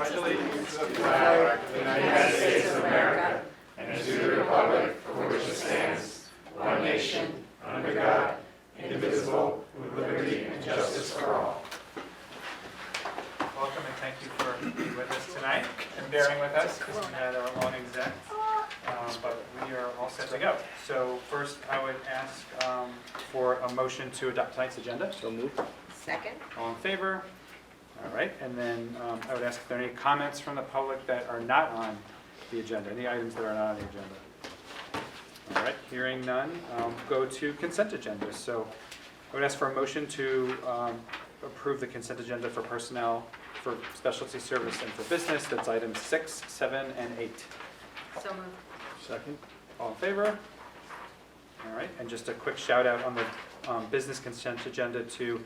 pledge allegiance to the flag of the United States of America and to the republic for which it stands, one nation, under God, indivisible, with liberty and justice for all. Welcome and thank you for being with us tonight and bearing with us because we had our long exec, but we are all set to go. So first I would ask for a motion to adopt tonight's agenda. So moved. Second. All in favor? All right, and then I would ask if there are any comments from the public that are not on the agenda, any items that are not on the agenda. All right, hearing none, go to consent agenda. So I would ask for a motion to approve the consent agenda for personnel, for specialty service, and for business. That's items 6, 7, and 8. So moved. Second. All in favor? All right, and just a quick shout out on the business consent agenda to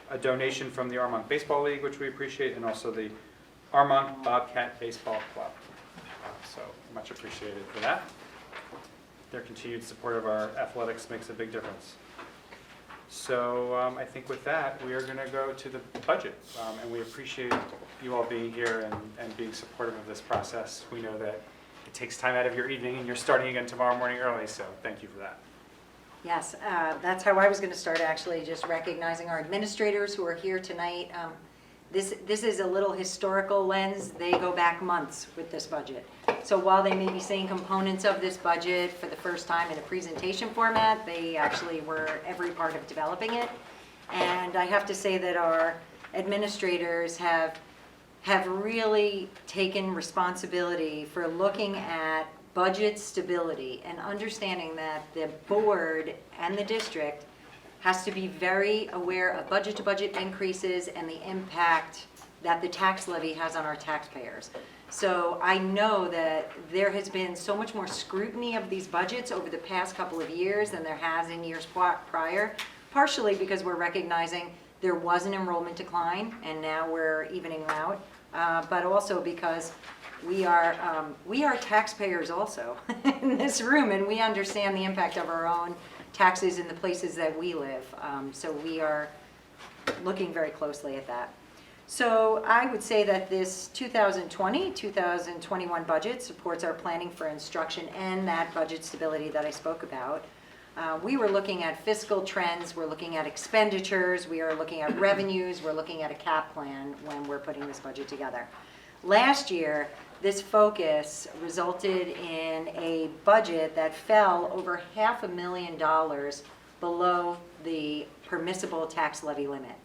a donation from the Armonk Baseball League, which we appreciate, and also the Armonk Bobcat Baseball Club. So much appreciated for that. Their continued support of our athletics makes a big difference. So I think with that, we are going to go to the budget, and we appreciate you all being here and being supportive of this process. We know that it takes time out of your evening, and you're starting again tomorrow morning early, so thank you for that. Yes, that's how I was going to start, actually, just recognizing our administrators who are here tonight. This is a little historical lens. They go back months with this budget. So while they may be seeing components of this budget for the first time in a presentation format, they actually were every part of developing it. And I have to say that our administrators have really taken responsibility for looking at budget stability and understanding that the board and the district has to be very aware of budget-to-budget increases and the impact that the tax levy has on our taxpayers. So I know that there has been so much more scrutiny of these budgets over the past couple of years than there has in years prior, partially because we're recognizing there was an enrollment decline and now we're evening out, but also because we are taxpayers also in this room, and we understand the impact of our own taxes in the places that we live. So we are looking very closely at that. So I would say that this 2020-2021 budget supports our planning for instruction and that budget stability that I spoke about. We were looking at fiscal trends, we're looking at expenditures, we are looking at revenues, we're looking at a cap plan when we're putting this budget together. Last year, this focus resulted in a budget that fell over $500,000 below the permissible tax levy limit.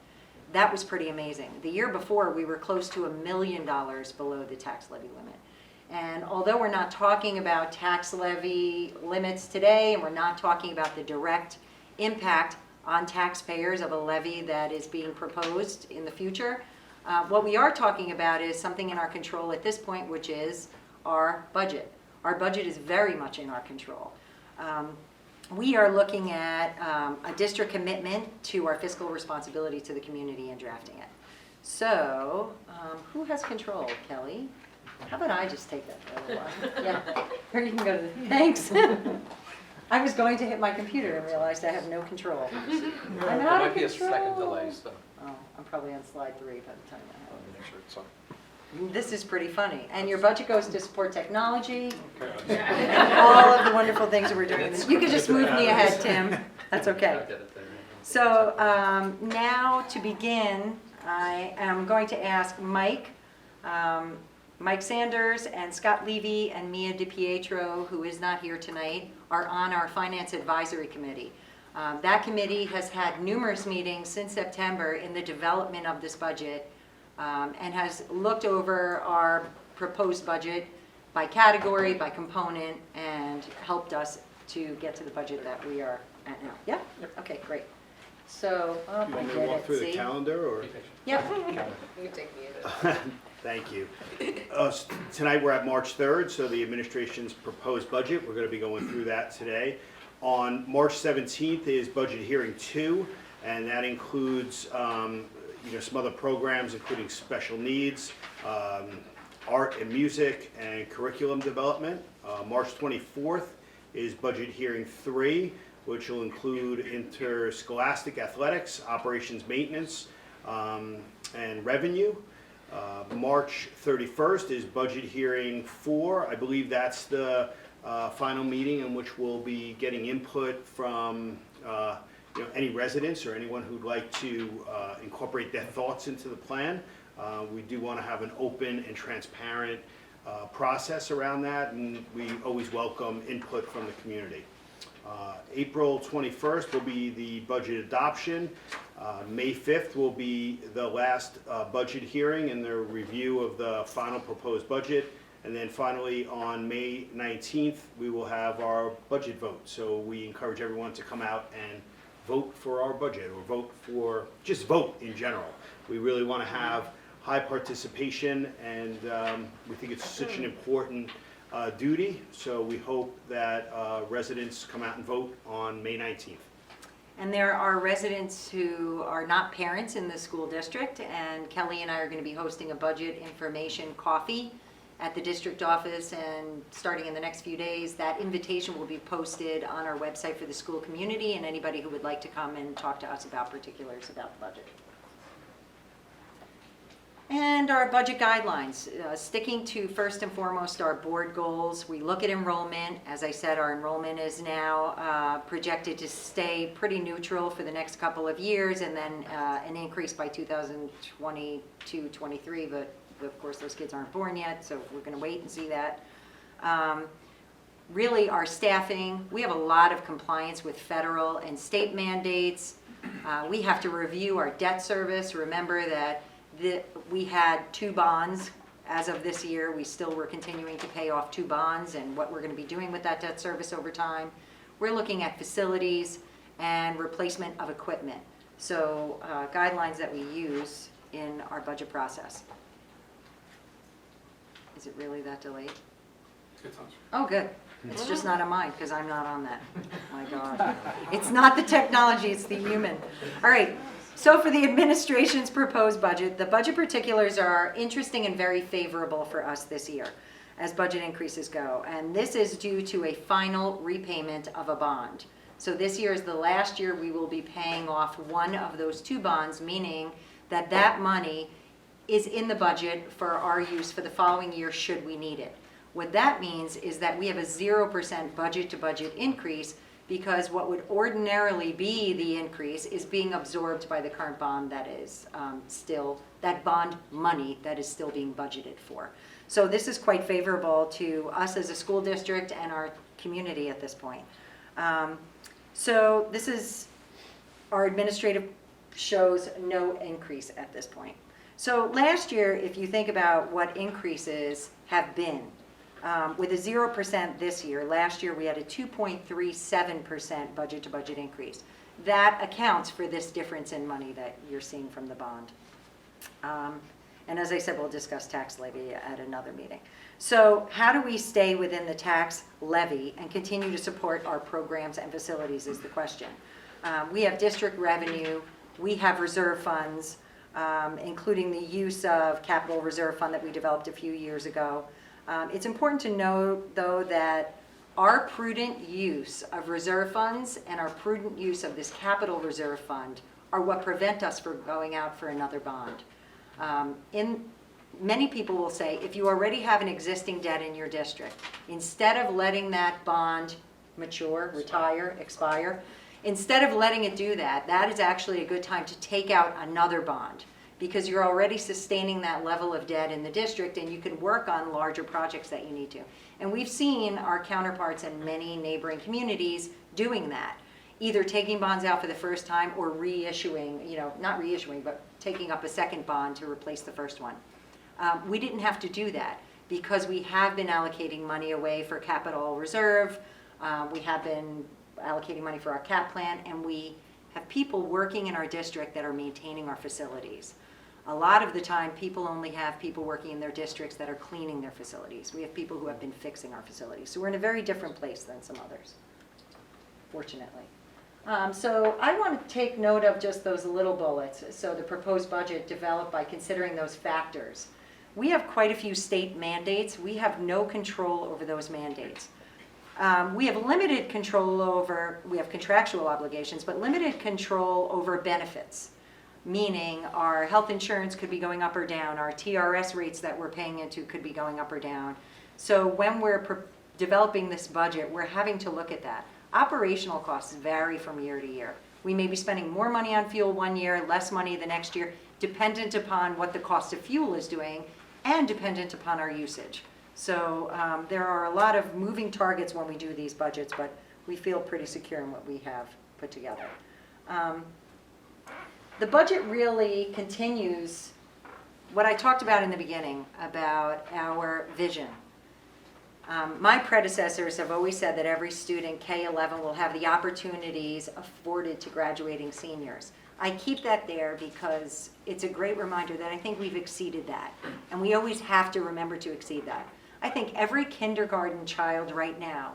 That was pretty amazing. The year before, we were close to $1 million below the tax levy limit. And although we're not talking about tax levy limits today, and we're not talking about the direct impact on taxpayers of a levy that is being proposed in the future, what we are talking about is something in our control at this point, which is our budget. Our budget is very much in our control. We are looking at a district commitment to our fiscal responsibility to the community and drafting it. So who has control, Kelly? How about I just take that for a little while? Yeah, or you can go to the, thanks. I was going to hit my computer and realized I have no control. I'm out of control. There might be a second delay, so. Oh, I'm probably on slide 3 by the time I have it. Make sure it's on. This is pretty funny. And your budget goes to support technology, all of the wonderful things that we're doing. You could just move me ahead, Tim. That's okay. So now to begin, I am going to ask Mike Sanders and Scott Levy and Mia DiPietro, who is not here tonight, are on our Finance Advisory Committee. That committee has had numerous meetings since September in the development of this budget and has looked over our proposed budget by category, by component, and helped us to get to the budget that we are at now. Yeah? Yep. Okay, great. So, Do you want me to walk through the calendar, or? Yep. You take me in. Thank you. Tonight we're at March 3rd, so the administration's proposed budget. We're going to be going through that today. On March 17th is budget hearing 2, and that includes some other programs, including special needs, art and music, and curriculum development. March 24th is budget hearing 3, which will include interscholastic athletics, operations maintenance, and revenue. March 31st is budget hearing 4. I believe that's the final meeting in which we'll be getting input from any residents or anyone who'd like to incorporate their thoughts into the plan. We do want to have an open and transparent process around that, and we always welcome input from the community. April 21st will be the budget adoption. May 5th will be the last budget hearing and the review of the final proposed budget. And then finally, on May 19th, we will have our budget vote. So we encourage everyone to come out and vote for our budget, or just vote in general. We really want to have high participation, and we think it's such an important duty. So we hope that residents come out and vote on May 19th. And there are residents who are not parents in the school district, and Kelly and I are going to be hosting a budget information coffee at the district office, and starting in the next few days, that invitation will be posted on our website for the school community and anybody who would like to come and talk to us about particulars about the budget. And our budget guidelines, sticking to first and foremost our board goals. We look at enrollment. As I said, our enrollment is now projected to stay pretty neutral for the next couple of years, and then an increase by 2022-23, but of course those kids aren't born yet, so we're going to wait and see that. Really, our staffing, we have a lot of compliance with federal and state mandates. We have to review our debt service. Remember that we had 2 bonds as of this year. We still were continuing to pay off 2 bonds, and what we're going to be doing with that debt service over time. We're looking at facilities and replacement of equipment. So guidelines that we use in our budget process. Is it really that delayed? Oh, good. It's just not on mine because I'm not on that. My God. It's not the technology, it's the human. All right. So for the administration's proposed budget, the budget particulars are interesting and very favorable for us this year as budget increases go. And this is due to a final repayment of a bond. So this year is the last year we will be paying off one of those 2 bonds, meaning that that money is in the budget for our use for the following year should we need it. What that means is that we have a 0% budget to budget increase, because what would ordinarily be the increase is being absorbed by the current bond that is that bond money that is still being budgeted for. So this is quite favorable to us as a school district and our community at this point. So this is, our administrative shows no increase at this point. So last year, if you think about what increases have been, with a 0% this year, last year we had a 2.37% budget to budget increase. That accounts for this difference in money that you're seeing from the bond. And as I said, we'll discuss tax levy at another meeting. So how do we stay within the tax levy and continue to support our programs and facilities is the question. We have district revenue, we have reserve funds, including the use of capital reserve fund that we developed a few years ago. It's important to know, though, that our prudent use of reserve funds and our prudent use of this capital reserve fund are what prevent us from going out for another bond. Many people will say, if you already have an existing debt in your district, instead of letting that bond mature, retire, expire, instead of letting it do that, that is actually a good time to take out another bond, because you're already sustaining that level of debt in the district, and you can work on larger projects that you need to. And we've seen our counterparts in many neighboring communities doing that, either taking bonds out for the first time or reissuing, not reissuing, but taking up a second bond to replace the first one. We didn't have to do that because we have been allocating money away for capital reserve. We have been allocating money for our cap plan, and we have people working in our district that are maintaining our facilities. A lot of the time, people only have people working in their districts that are cleaning their facilities. We have people who have been fixing our facilities. So we're in a very different place than some others, fortunately. So I want to take note of just those little bullets. So the proposed budget developed by considering those factors. We have quite a few state mandates. We have no control over those mandates. We have limited control over, we have contractual obligations, but limited control over benefits. meaning our health insurance could be going up or down, our TRS rates that we're paying into could be going up or down. So when we're developing this budget, we're having to look at that. Operational costs vary from year to year. We may be spending more money on fuel one year, less money the next year, dependent upon what the cost of fuel is doing and dependent upon our usage. So there are a lot of moving targets when we do these budgets, but we feel pretty secure in what we have put together. The budget really continues what I talked about in the beginning about our vision. My predecessors have always said that every student, K-11, will have the opportunities afforded to graduating seniors. I keep that there because it's a great reminder that I think we've exceeded that. And we always have to remember to exceed that. I think every kindergarten child right now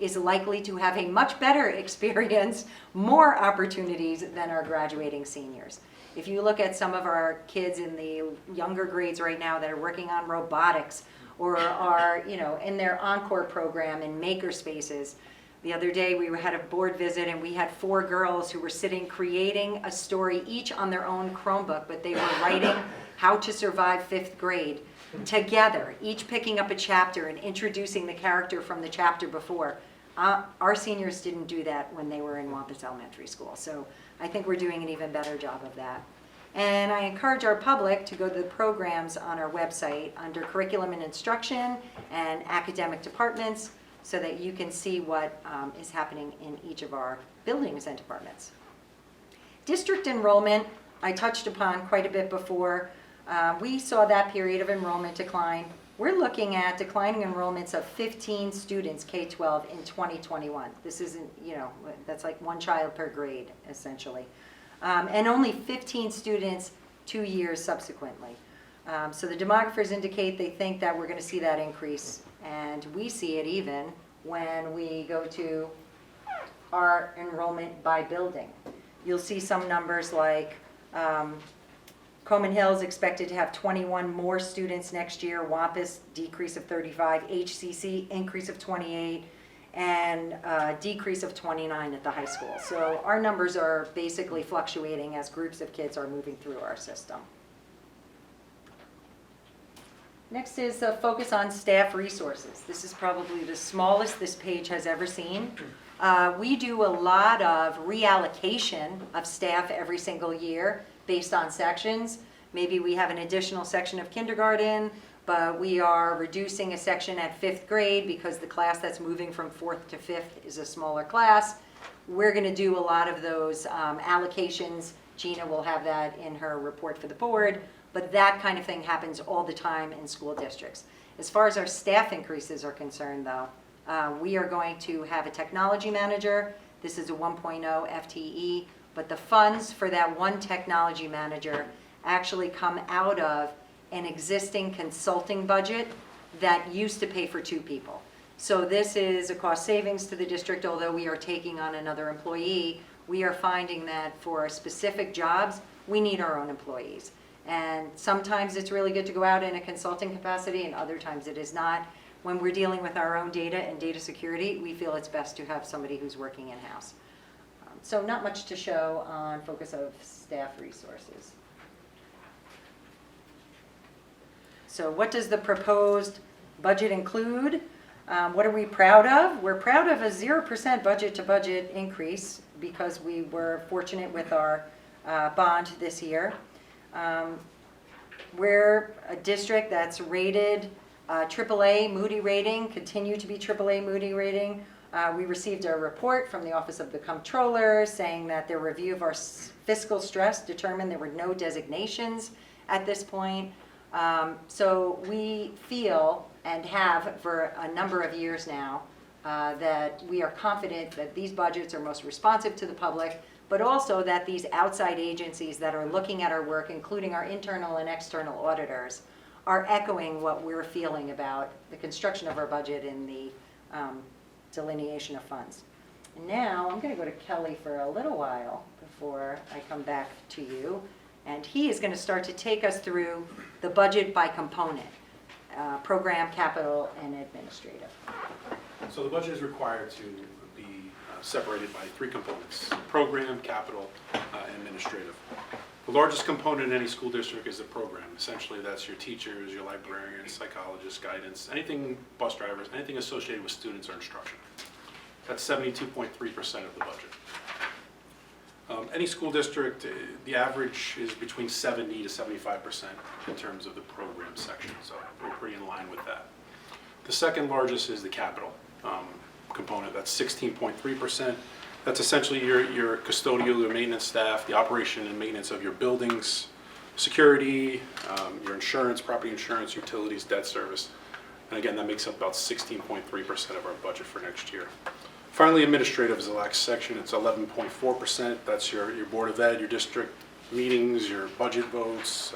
is likely to have a much better experience, more opportunities than our graduating seniors. If you look at some of our kids in the younger grades right now that are working on robotics or are, in their Encore program in maker spaces. The other day we had a board visit and we had 4 girls who were sitting creating a story each on their own Chromebook, but they were writing How to Survive 5th Grade together, each picking up a chapter and introducing the character from the chapter before. Our seniors didn't do that when they were in Wampus Elementary School, so I think we're doing an even better job of that. And I encourage our public to go to the programs on our website under Curriculum and Instruction and Academic Departments so that you can see what is happening in each of our buildings and departments. District enrollment, I touched upon quite a bit before. We saw that period of enrollment decline. We're looking at declining enrollments of 15 students, K-12, in 2021. This isn't, that's like 1 child per grade, essentially. And only 15 students 2 years subsequently. So the demographers indicate they think that we're going to see that increase, and we see it even when we go to our enrollment by building. You'll see some numbers like Coleman Hill is expected to have 21 more students next year, Wampus decrease of 35, HCC increase of 28, and decrease of 29 at the high school. So our numbers are basically fluctuating as groups of kids are moving through our system. Next is a focus on staff resources. This is probably the smallest this page has ever seen. We do a lot of reallocation of staff every single year based on sections. Maybe we have an additional section of kindergarten, but we are reducing a section at 5th grade because the class that's moving from 4th to 5th is a smaller class. We're going to do a lot of those allocations. Gina will have that in her report for the board, but that kind of thing happens all the time in school districts. As far as our staff increases are concerned, though, we are going to have a technology manager. This is a 1.0 FTE, but the funds for that one technology manager actually come out of an existing consulting budget that used to pay for 2 people. So this is a cost savings to the district, although we are taking on another employee. We are finding that for specific jobs, we need our own employees. And sometimes it's really good to go out in a consulting capacity, and other times it is not. When we're dealing with our own data and data security, we feel it's best to have somebody who's working in-house. So not much to show on focus of staff resources. So what does the proposed budget include? What are we proud of? We're proud of a 0% budget-to-budget increase because we were fortunate with our bond this year. We're a district that's rated AAA Moody rating, continue to be AAA Moody rating. We received a report from the Office of the Comptroller saying that their review of our fiscal stress determined there were no designations at this point. So we feel and have for a number of years now that we are confident that these budgets are most responsive to the public, but also that these outside agencies that are looking at our work, including our internal and external auditors, are echoing what we're feeling about the construction of our budget and the delineation of funds. And now I'm going to go to Kelly for a little while before I come back to you. And he is going to start to take us through the budget by component, program, capital, and administrative. So the budget is required to be separated by 3 components: program, capital, and administrative. The largest component in any school district is the program. Essentially, that's your teachers, your librarians, psychologists, guidance, anything, bus drivers, anything associated with students or instruction. That's 72.3% of the budget. Any school district, the average is between 70 to 75% in terms of the program section, so we're pretty in line with that. The second largest is the capital component. That's 16.3%. That's essentially your custodial, your maintenance staff, the operation and maintenance of your buildings, security, your insurance, property insurance, utilities, debt service. And again, that makes up about 16.3% of our budget for next year. Finally, administrative is the last section. It's 11.4%. That's your Board of Ed, your district meetings, your budget votes,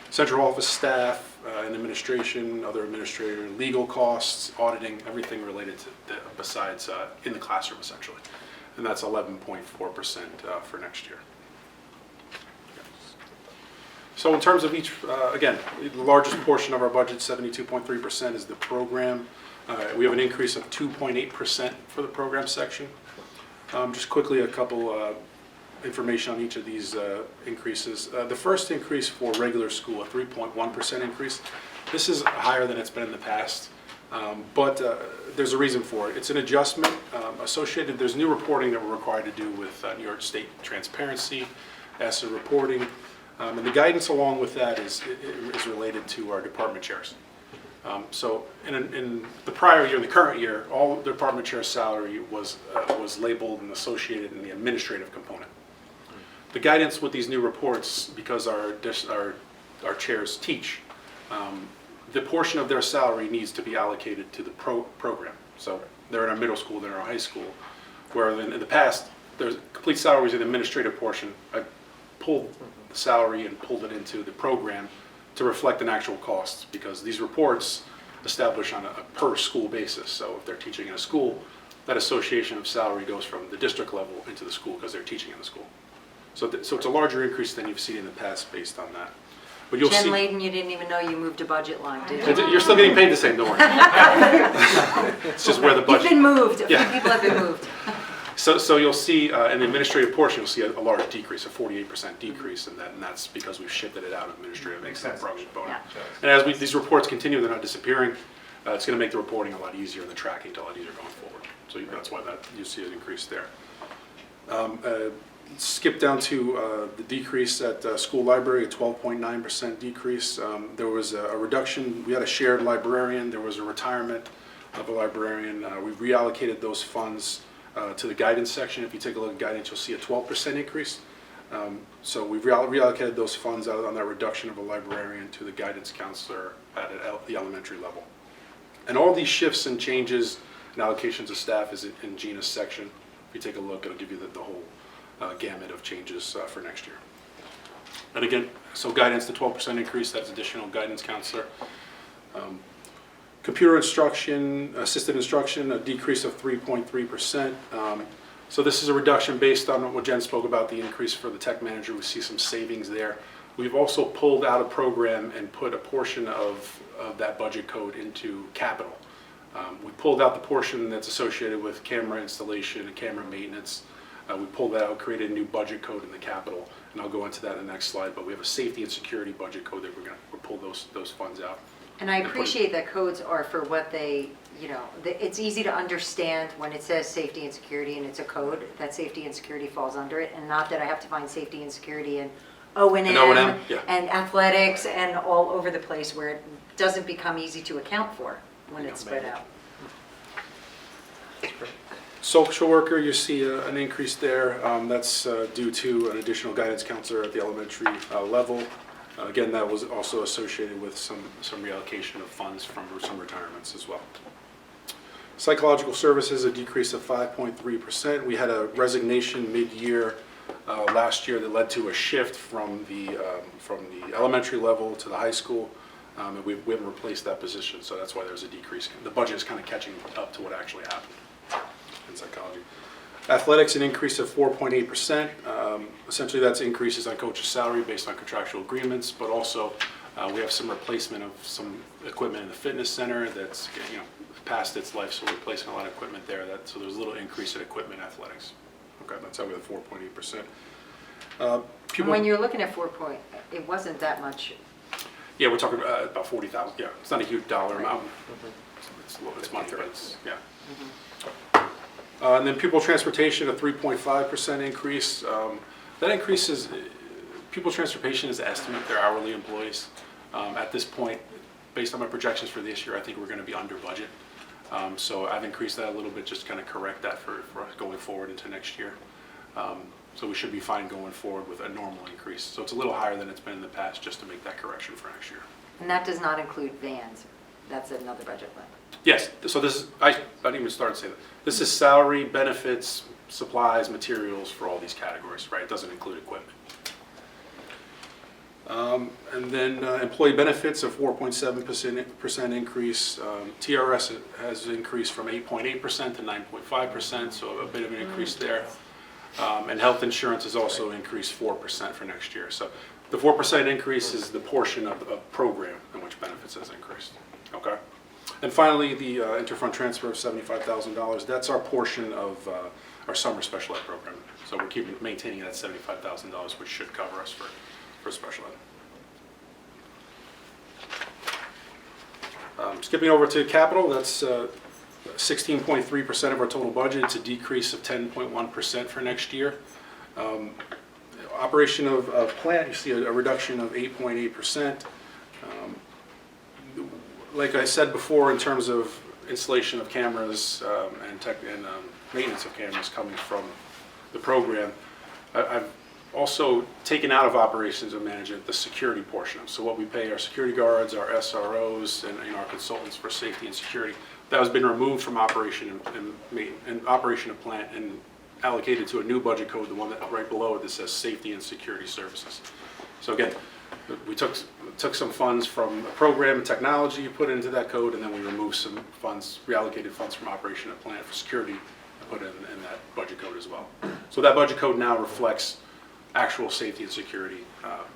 central office staff, and administration, other administrator, legal costs, auditing, everything related to besides in the classroom, essentially. And that's 11.4% for next year. So in terms of each, again, the largest portion of our budget, 72.3%, is the program. We have an increase of 2.8% for the program section. Just quickly, a couple information on each of these increases. The first increase for regular school, a 3.1% increase. This is higher than it's been in the past, but there's a reason for it. It's an adjustment associated. There's new reporting that we're required to do with New York State transparency, ESSA reporting, and the guidance along with that is related to our department chairs. So in the prior year, in the current year, all the department chair salary was labeled and associated in the administrative component. The guidance with these new reports, because our chairs teach, the portion of their salary needs to be allocated to the program. So they're in our middle school, they're in our high school, where in the past, there's complete salaries in the administrative portion. I pulled the salary and pulled it into the program to reflect an actual cost, because these reports establish on a per school basis. So if they're teaching in a school, that association of salary goes from the district level into the school because they're teaching in the school. So it's a larger increase than you've seen in the past based on that. But you'll Jen see. Layden, you didn't even know you moved a budget line, did you? You're still getting paid the same, don't worry. It's just where the budget. You've been moved. A few Yeah. people have been moved. So you'll see in the administrative portion, you'll see a large decrease, a 48% decrease, and that's because we've shifted it out of administrative into the program component. And as these reports continue, they're not disappearing. It's going to make the reporting a lot easier and the tracking a lot easier going forward. So that's why you see an increase there. Skip down to the decrease at school library, a 12.9% decrease. There was a reduction. We had a shared librarian. There was a retirement of a librarian. We reallocated those funds to the guidance section. If you take a look at guidance, you'll see a 12% increase. So we've reallocated those funds out on that reduction of a librarian to the guidance counselor at the elementary level. And all these shifts and changes and allocations of staff is in Gina's section. If you take a look, it'll give you the whole gamut of changes for next year. And again, so guidance, the 12% increase, that's additional guidance counselor. Computer instruction, assisted instruction, a decrease of 3.3%. So this is a reduction based on what Jen spoke about, the increase for the tech manager. We see some savings there. We've also pulled out a program and put a portion of that budget code into capital. We pulled out the portion that's associated with camera installation and camera maintenance. We pulled that out, created a new budget code in the capital, and I'll go into that in the next slide, but we have a safety and security budget code that we'll pull those funds out. And I appreciate that codes are for what they, it's easy to understand when it says safety and security and it's a code, that safety and security falls under it, and not that I have to find safety and security in O&M yeah. and athletics and all over the place where it doesn't become easy to account for when it's spread out. Social worker, you see an increase there. That's due to an additional guidance counselor at the elementary level. Again, that was also associated with some reallocation of funds from some retirements as well. Psychological services, a decrease of 5.3%. We had a resignation mid-year last year that led to a shift from the elementary level to the high school, and we haven't replaced that position, so that's why there's a decrease. The budget is kind of catching up to what actually happened in psychology. Athletics, an increase of 4.8%. Essentially, that's increases on coach's salary based on contractual agreements, but also we have some replacement of some equipment in the fitness center that's past its life, so we're replacing a lot of equipment there. So there's a little increase in equipment athletics. Okay, that's how we have 4.8%. And People, when you're looking at 4 point, it wasn't that much. yeah, we're talking about 40,000, yeah, it's not a huge dollar Right. amount. It's a little bit money, but it's, yeah. And then pupil transportation, a 3.5% increase. That increase is, pupil transportation is the estimate, they're hourly employees. At this point, based on my projections for this year, I think we're gonna be under budget. So I've increased that a little bit, just to kind of correct that for going forward into next year. So we should be fine going forward with a normal increase. So it's a little higher than it's been in the past, just to make that correction for next year. And that does not include vans. That's another budget line. Yes, so this is, I didn't even start to say that. This is salary, benefits, supplies, materials for all these categories, right? It doesn't include equipment. And then employee benefits, a 4.7% increase. TRS has increased from 8.8% to 9.5%, so a bit of an increase there. And health insurance has also increased 4% for next year. So the 4% increase is the portion of the program in which benefits has increased, okay? And finally, the interfund transfer of $75,000, that's our portion of our summer special ed program. So we're maintaining it at $75,000, which should cover us for special ed. Skipping over to capital, that's 16.3% of our total budget. It's a decrease of 10.1% for next year. Operation of plant, you see a reduction of 8.8%. Like I said before, in terms of installation of cameras and maintenance of cameras coming from the program, I've also taken out of operations and management the security portion. So what we pay our security guards, our SROs, and our consultants for safety and security, that has been removed from operation and operation of plant and allocated to a new budget code, the one that right below it that says safety and security services. So again, we took some funds from a program and technology, put into that code, and then we removed some funds, reallocated funds from operation and plant for security, and put in that budget code as well. So that budget code now reflects actual safety and security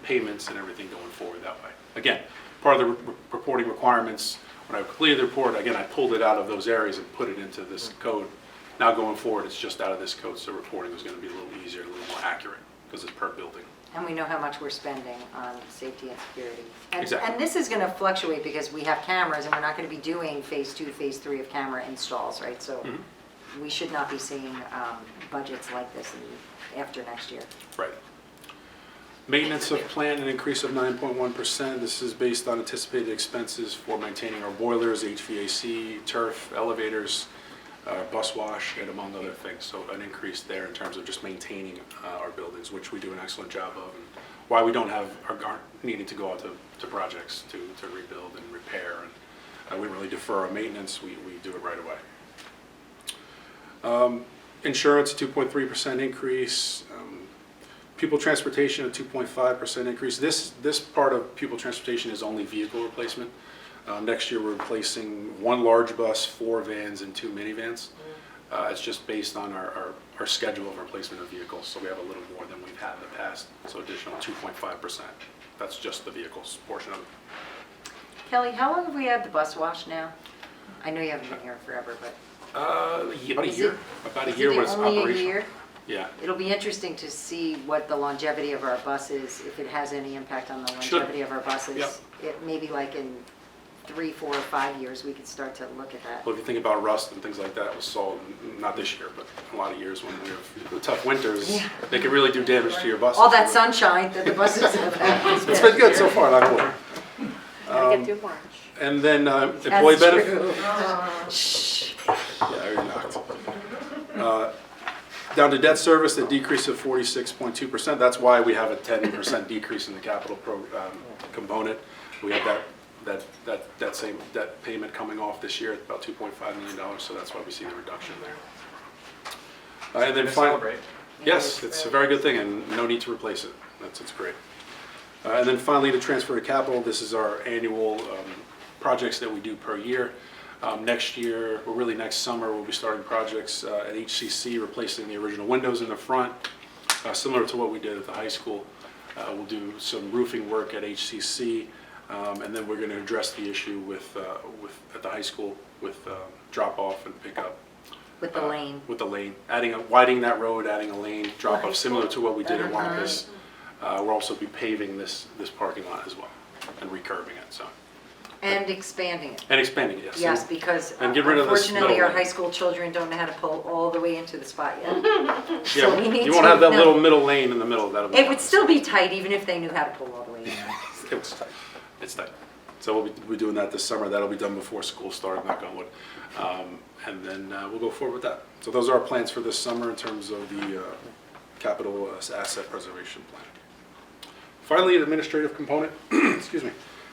payments and everything going forward that way. Again, part of the reporting requirements, when I completed the report, again, I pulled it out of those areas and put it into this code. Now going forward, it's just out of this code, so reporting is going to be a little easier, a little more accurate, because it's per building. And we know how much we're spending on safety and security. Exactly. And this is going to fluctuate because we have cameras and we're not going to be doing phase 2, phase 3 of camera installs, right? So we should not be seeing budgets like this after next year. Right. Maintenance of plant, an increase of 9.1%. This is based on anticipated expenses for maintaining our boilers, HVAC, turf, elevators, bus wash, and among other things. So an increase there in terms of just maintaining our buildings, which we do an excellent job of, and why we don't have aren't needing to go out to projects to rebuild and repair, and we really defer our maintenance. We do it right away. Insurance, 2.3% increase. Pupil transportation, a 2.5% increase. This part of pupil transportation is only vehicle replacement. Next year, we're replacing 1 large bus, 4 vans, and 2 minivans. It's just based on our schedule of replacement of vehicles, so we have a little more than we've had in the past, so additional 2.5%. That's just the vehicles portion of it. Kelly, how long have we had the bus wash now? I know you haven't been here forever, but About a Is year. it- About a is year it when it's only a operational. year? Yeah. It'll be interesting to see what the longevity of our buses, if it has any impact on the Should. longevity of our buses. Yep. It maybe like in 3, 4, or 5 years, we could start to look at that. Well, if you think about rust and things like that, it was solved, not this year, but a lot of years when we have tough winters, Yeah. they can really do damage to your buses. All that sunshine that the buses have had. It's been good so far, not wood. Gotta get through March. And then employee That's benefit. true. Shh. Yeah, you're not. Down to debt service, a decrease of 46.2%. That's why we have a 10% decrease in the capital component. We have that same debt payment coming off this year at about $2.5 million, so that's why we see the reduction there. And then Gonna finally, celebrate. yes, it's a very good thing, and no need to replace it. It's great. And then finally, to transfer to capital, this is our annual projects that we do per year. Next year, or really next summer, we'll be starting projects at HCC, replacing the original windows in the front, similar to what we did at the high school. We'll do some roofing work at HCC, and then we're going to address the issue at the high school with drop-off and pickup. With the lane. With the lane, widening that road, adding a lane, drop-off, similar to what we did at Wampus. We'll also be paving this parking lot as well and recurbing it, so. And expanding it. And expanding it, yes. Yes, because And get rid of this unfortunately, middle our lane. high school children don't know how to pull all the way into the spot yet. Yeah, So we need you won't to have that know. little middle lane in the middle, that'll be. It would still be tight even if they knew how to pull all the way in. It was tight. It's tight. So we'll be doing that this summer. That'll be done before school starts, knock on wood. And then we'll go forward with that. So those are our plans for this summer in terms of the capital asset preservation plan. Finally, an administrative component. Excuse me.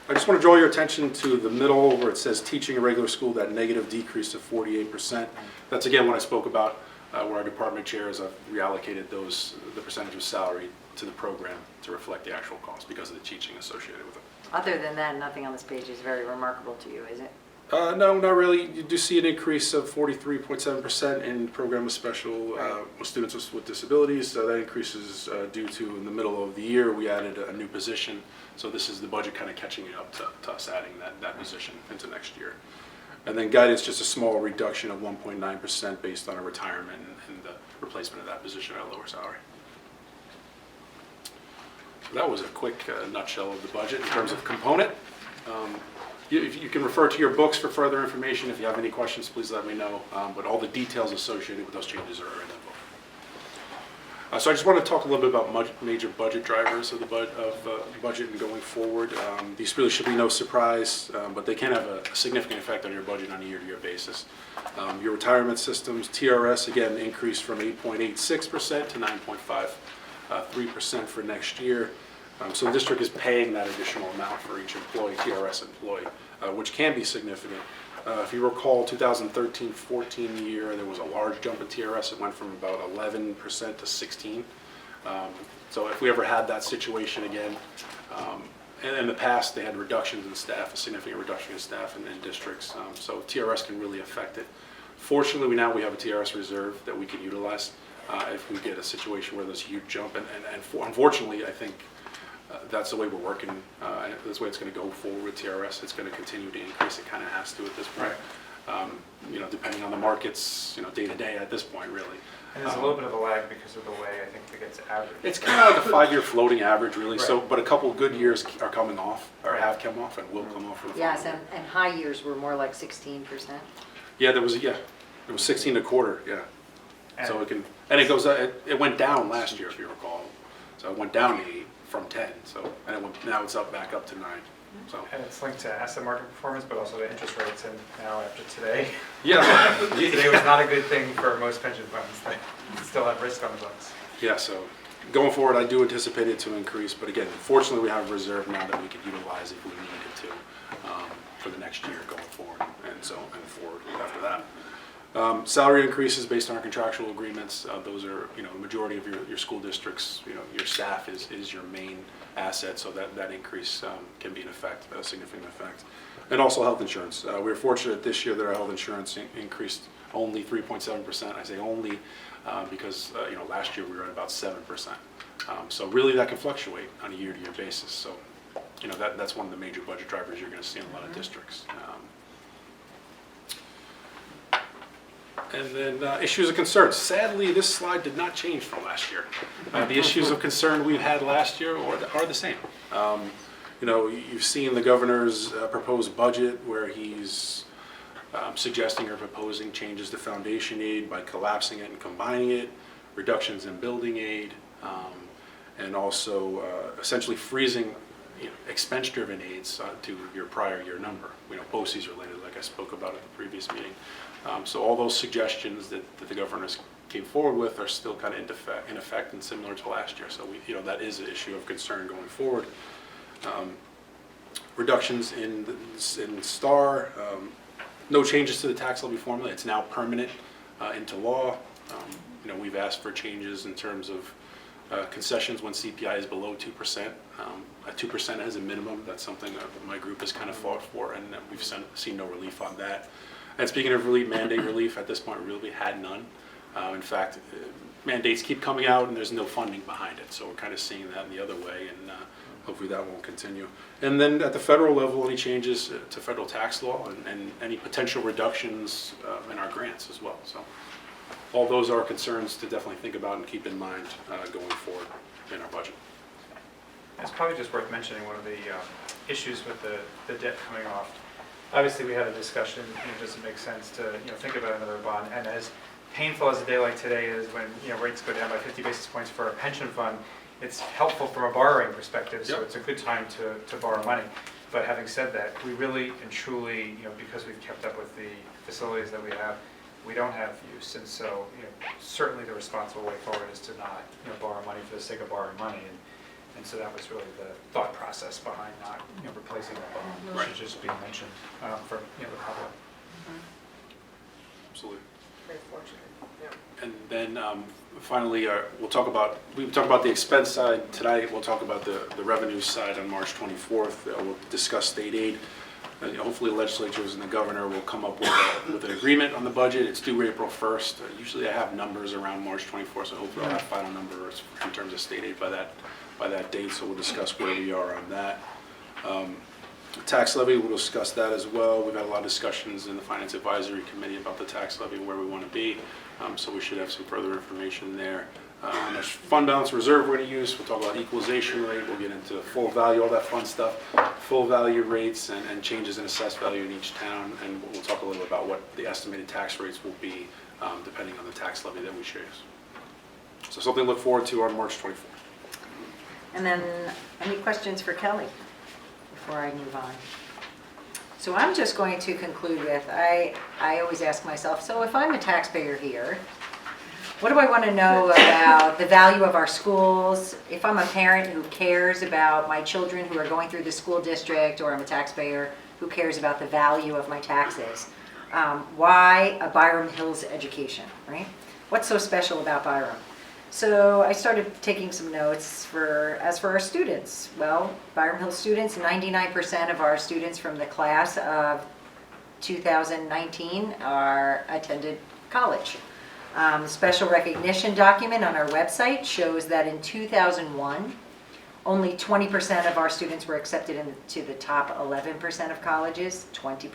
I just want to draw your attention to the middle where it says teaching a regular school, that negative decrease of 48%. That's again what I spoke about where our department chairs have reallocated the percentage of salary to the program to reflect the actual cost because of the teaching associated with it. Other than that, nothing on this page is very remarkable to you, is it? No, not really. You do see an increase of 43.7% in program with special with students with disabilities. So that increase is due to in the middle of the year we added a new position. So this is the budget kind of catching up to us adding that position into next year. And then guidance, just a small reduction of 1.9% based on a retirement and the replacement of that position at a lower salary. So that was a quick nutshell of the budget in terms of component. You can refer to your books for further information. If you have any questions, please let me know. But all the details associated with those changes are in the book. So I just want to talk a little bit about major budget drivers of the budget and going forward. These really should be no surprise, but they can have a significant effect on your budget on a year-to-year basis. Your retirement systems, TRS, again, increased from 8.86% to 9.53% for next year. So the district is paying that additional amount for each employee, TRS employee, which can be significant. If you recall, 2013-14 year, there was a large jump in TRS. It went from about 11% to 16%. So if we ever had that situation again, and in the past they had reductions in staff, a significant reduction in staff in districts. So TRS can really affect it. Fortunately, now we have a TRS reserve that we can utilize if we get a situation where there's a huge jump. And unfortunately, I think that's the way we're working. That's the way it's going to go forward with TRS. It's going to continue to increase. It kind of has to at this point. Depending on the markets, day to day at this point, really. And there's a little bit of a lag because of the way I think it gets averaged. It's kind of like a 5-year floating average, really. Right. So, but a couple of good years are coming off, or have come off, and will come off for the Yes, following and high years were more like 16%. year. It was 16 and a quarter, yeah. And So it goes, it went down last year, if you recall. So it went down to 8 from 10, so, and now it's back up to 9, so. And it's linked to asset market performance, but also to interest rates. And now after today, Yeah. today was not a good thing for most pension funds that still have risk on the books. Yeah, so going forward, I do anticipate it to increase, but again, fortunately, we have a reserve now that we could utilize if we needed to for the next year going forward, and forward after that. Salary increases based on our contractual agreements. Those are, the majority of your school districts, your staff is your main asset, so that increase can be a significant effect. And also health insurance. We were fortunate this year that our health insurance increased only 3.7%. I say only because, last year we were at about 7%. So really that can fluctuate on a year-to-year basis. So, that's one of the major budget drivers you're going to see in a lot of districts. And then issues of concern. Sadly, this slide did not change from last year. The issues of concern we've had last year are the same. You've seen the governor's proposed budget where he's suggesting or proposing changes to foundation aid by collapsing it and combining it, reductions in building aid, and also essentially freezing expense-driven aids to your prior year number. BOCES related, like I spoke about at the previous meeting. So all those suggestions that the governors came forward with are still kind of in effect and similar to last year. So that is an issue of concern going forward. Reductions in STAR, no changes to the tax levy formula. It's now permanent into law. We've asked for changes in terms of concessions when CPI is below 2%. At 2% as a minimum, that's something that my group has kind of fought for, and we've seen no relief on that. And speaking of mandate relief, at this point we really had none. In fact, mandates keep coming out and there's no funding behind it. So we're kind of seeing that in the other way, and hopefully that won't continue. And then at the federal level, any changes to federal tax law and any potential reductions in our grants as well. So all those are concerns to definitely think about and keep in mind going forward in our budget. It's probably just worth mentioning one of the issues with the debt coming off. Obviously, we had a discussion, does it make sense to, think about another bond? And as painful as a day like today is when, rates go down by 50 basis points for a pension fund, it's helpful from a borrowing perspective, so Yep. it's a good time to borrow money. But having said that, we really and truly, because we've kept up with the facilities that we have, we don't have use. And so, certainly the responsible way forward is to not, borrow money for the sake of borrowing money. And so that was really the thought process behind not, replacing that bond, which is just being mentioned for, the public. Absolutely. Very fortunate. Yeah. And then finally, we talk about the expense side tonight. We'll talk about the revenue side on March 24th. We'll discuss state aid. Hopefully legislatures and the governor will come up with an agreement on the budget. It's due April 1st. Usually I have numbers around March 24th, so hopefully I'll have final numbers in terms of state aid by that date. So we'll discuss where we are on that. Tax levy, we'll discuss that as well. We've had a lot of discussions in the Finance Advisory Committee about the tax levy and where we want to be. So we should have some further information there. And there's fund balance reserve we're going to use. We'll talk about equalization rate. We'll get into full value, all that fun stuff, full value rates and changes in assessed value in each town. And we'll talk a little bit about what the estimated tax rates will be depending on the tax levy that we choose. So something to look forward to on March 24th. And then, any questions for Kelly before I move on? So I'm just going to conclude with, I always ask myself, so if I'm a taxpayer here, what do I want to know about the value of our schools? If I'm a parent who cares about my children who are going through the school district, or I'm a taxpayer who cares about the value of my taxes, why a Byram Hills education, right? What's so special about Byram? So I started taking some notes as for our students. Well, Byram Hills students, 99% of our students from the class of 2019 attended college. Special recognition document on our website shows that in 2001, only 20% of our students were accepted into the top 11% of colleges, 20%.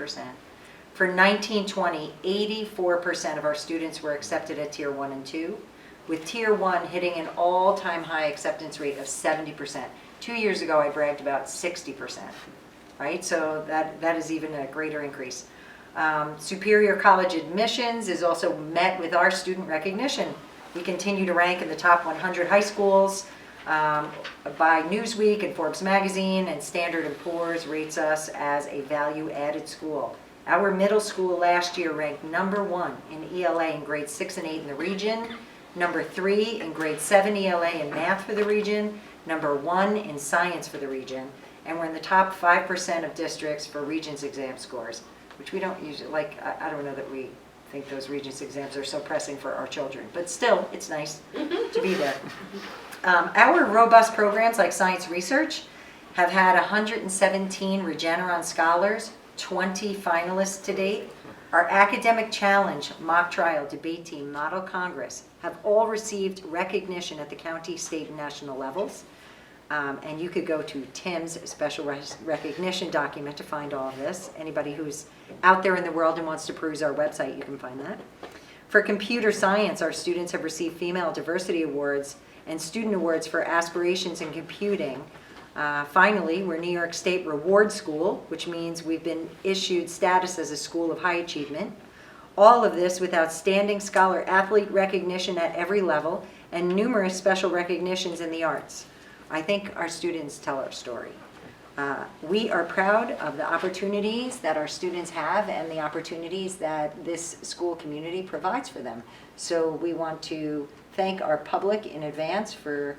For 1920, 84% of our students were accepted at Tier 1 and 2, with Tier 1 hitting an all-time high acceptance rate of 70%. 2 years ago, I bragged about 60%, right? So that is even a greater increase. Superior college admissions is also met with our student recognition. We continue to rank in the top 100 high schools by Newsweek and Forbes magazine, and Standard & Poor's rates us as a value-added school. Our middle school last year ranked number 1 in ELA in grades 6 and 8 in the region, number 3 in grade 7 ELA in math for the region, number 1 in science for the region, and we're in the top 5% of districts for Regents exam scores, which we don't usually, I don't know that we think those Regents exams are so pressing for our children, but still, it's nice to be there. Our robust programs like science research have had 117 Regeneron scholars, 20 finalists to date. Our academic challenge, mock trial, debate team, model congress have all received recognition at the county, state, and national levels. And you could go to Tim's special recognition document to find all of this. Anybody who's out there in the world and wants to peruse our website, you can find that. For computer science, our students have received female diversity awards and student awards for aspirations in computing. Finally, we're New York State Reward School, which means we've been issued status as a school of high achievement. All of this with outstanding scholar athlete recognition at every level and numerous special recognitions in the arts. I think our students tell our story. We are proud of the opportunities that our students have and the opportunities that this school community provides for them. So we want to thank our public in advance for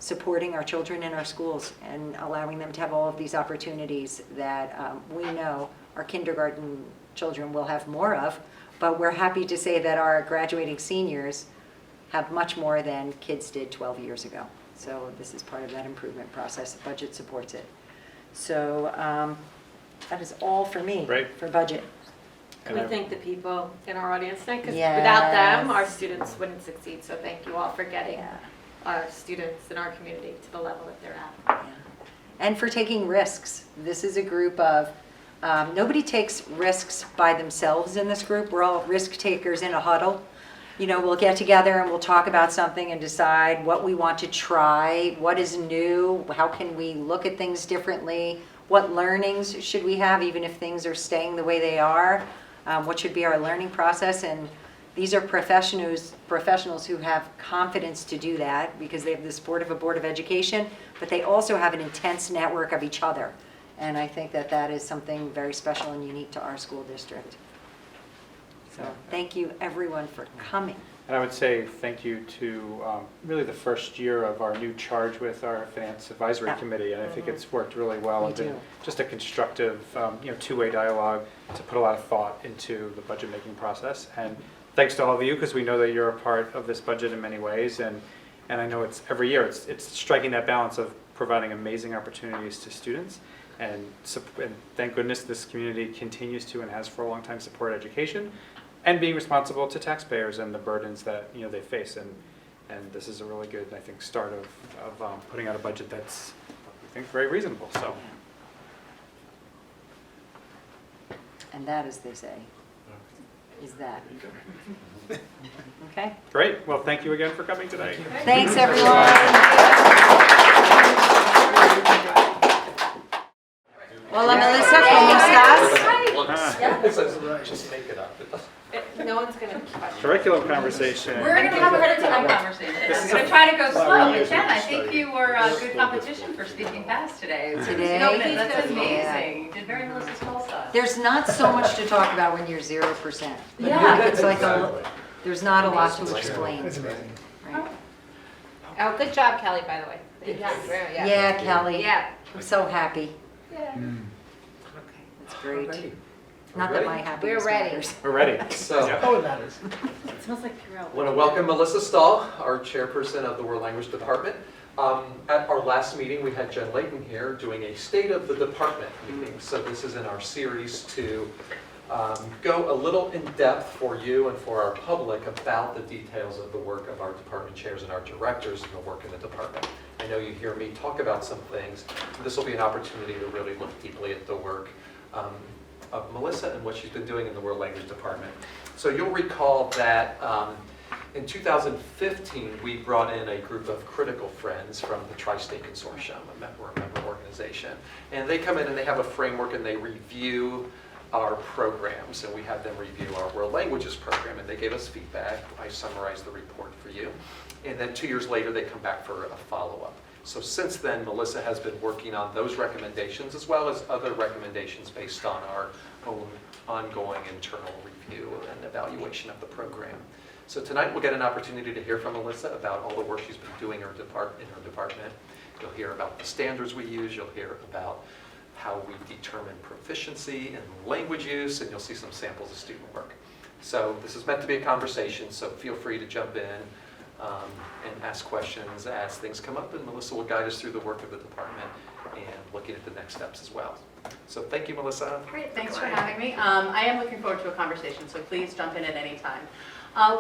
supporting our children in our schools and allowing them to have all of these opportunities that we know our kindergarten children will have more of, but we're happy to say that our graduating seniors have much more than kids did 12 years ago. So this is part of that improvement process. The budget supports it. So that is all for me for budget. Can we thank the people in our audience tonight? Because Yes. without them, our students wouldn't succeed. So thank you all for getting our students in our community to the level that they're at. And for taking risks. This is a group of, nobody takes risks by themselves in this group. We're all risk takers in a huddle. we'll get together and we'll talk about something and decide what we want to try, what is new, how can we look at things differently, what learnings should we have, even if things are staying the way they are, what should be our learning process. And these are professionals who have confidence to do that because they have the support of a Board of Education, but they also have an intense network of each other. And I think that that is something very special and unique to our school district. So thank you, everyone, for coming. And I would say thank you to really the first year of our new charge with our Finance Advisory Yeah. Committee, and I think it's worked really well. We and been do. just a constructive, two-way dialogue to put a lot of thought into the budget-making process. And thanks to all of you, because we know that you're a part of this budget in many ways, and I know it's every year it's striking that balance of providing amazing opportunities to students, and thank goodness this community continues to and has for a long time support education, and being responsible to taxpayers and the burdens that they face. And this is a really good, I think, start of putting out a budget that's, I think, very reasonable. So. And that, as they say, is that. Okay? Great. Well, thank you again for coming today. Thanks, everyone. Hola, Melissa, ¿cómo estás? Just make it up. No one's gonna question. Curriculum conversation. We're going to have a credit time conversation. I'm going to try to go slow, but Jen, I think you were a good competition for speaking fast today. Today? That's amazing. You did very Melissa Small stuff. There's not so much to talk about when you're 0%. Yeah. It's like there's not a lot to explain. Right? Oh, good job, Kelly, by the way. Yeah, Kelly. Yeah. I'm so happy. Yeah. It's great. Not that my happiness We're ready. matters. We're ready. So, It smells like Purell. I want to welcome Melissa Stahl, our chairperson of the World Language Department. At our last meeting, we had Jen Layton here doing a State of the Department meeting. So this is in our series to go a little in depth for you and for our public about the details of the work of our department chairs and our directors and the work in the department. I know you hear me talk about some things. This will be an opportunity to really look deeply at the work of Melissa and what she's been doing in the World Language Department. So you'll recall that in 2015, we brought in a group of critical friends from the Tri-State Consortium, a member organization. And they come in and they have a framework and they review our programs, and we had them review our World Languages program, and they gave us feedback. I summarized the report for you. And then 2 years later, they come back for a follow-up. So since then, Melissa has been working on those recommendations as well as other recommendations based on our own ongoing internal review and evaluation of the program. So tonight we'll get an opportunity to hear from Melissa about all the work she's been doing in her department. You'll hear about the standards we use, you'll hear about how we determine proficiency in language use, and you'll see some samples of student work. So this is meant to be a conversation, so feel free to jump in and ask questions as things come up, and Melissa will guide us through the work of the department and looking at the next steps as well. So thank you, Melissa. Great, thanks for having me. I am looking forward to a conversation, so please jump in at any time.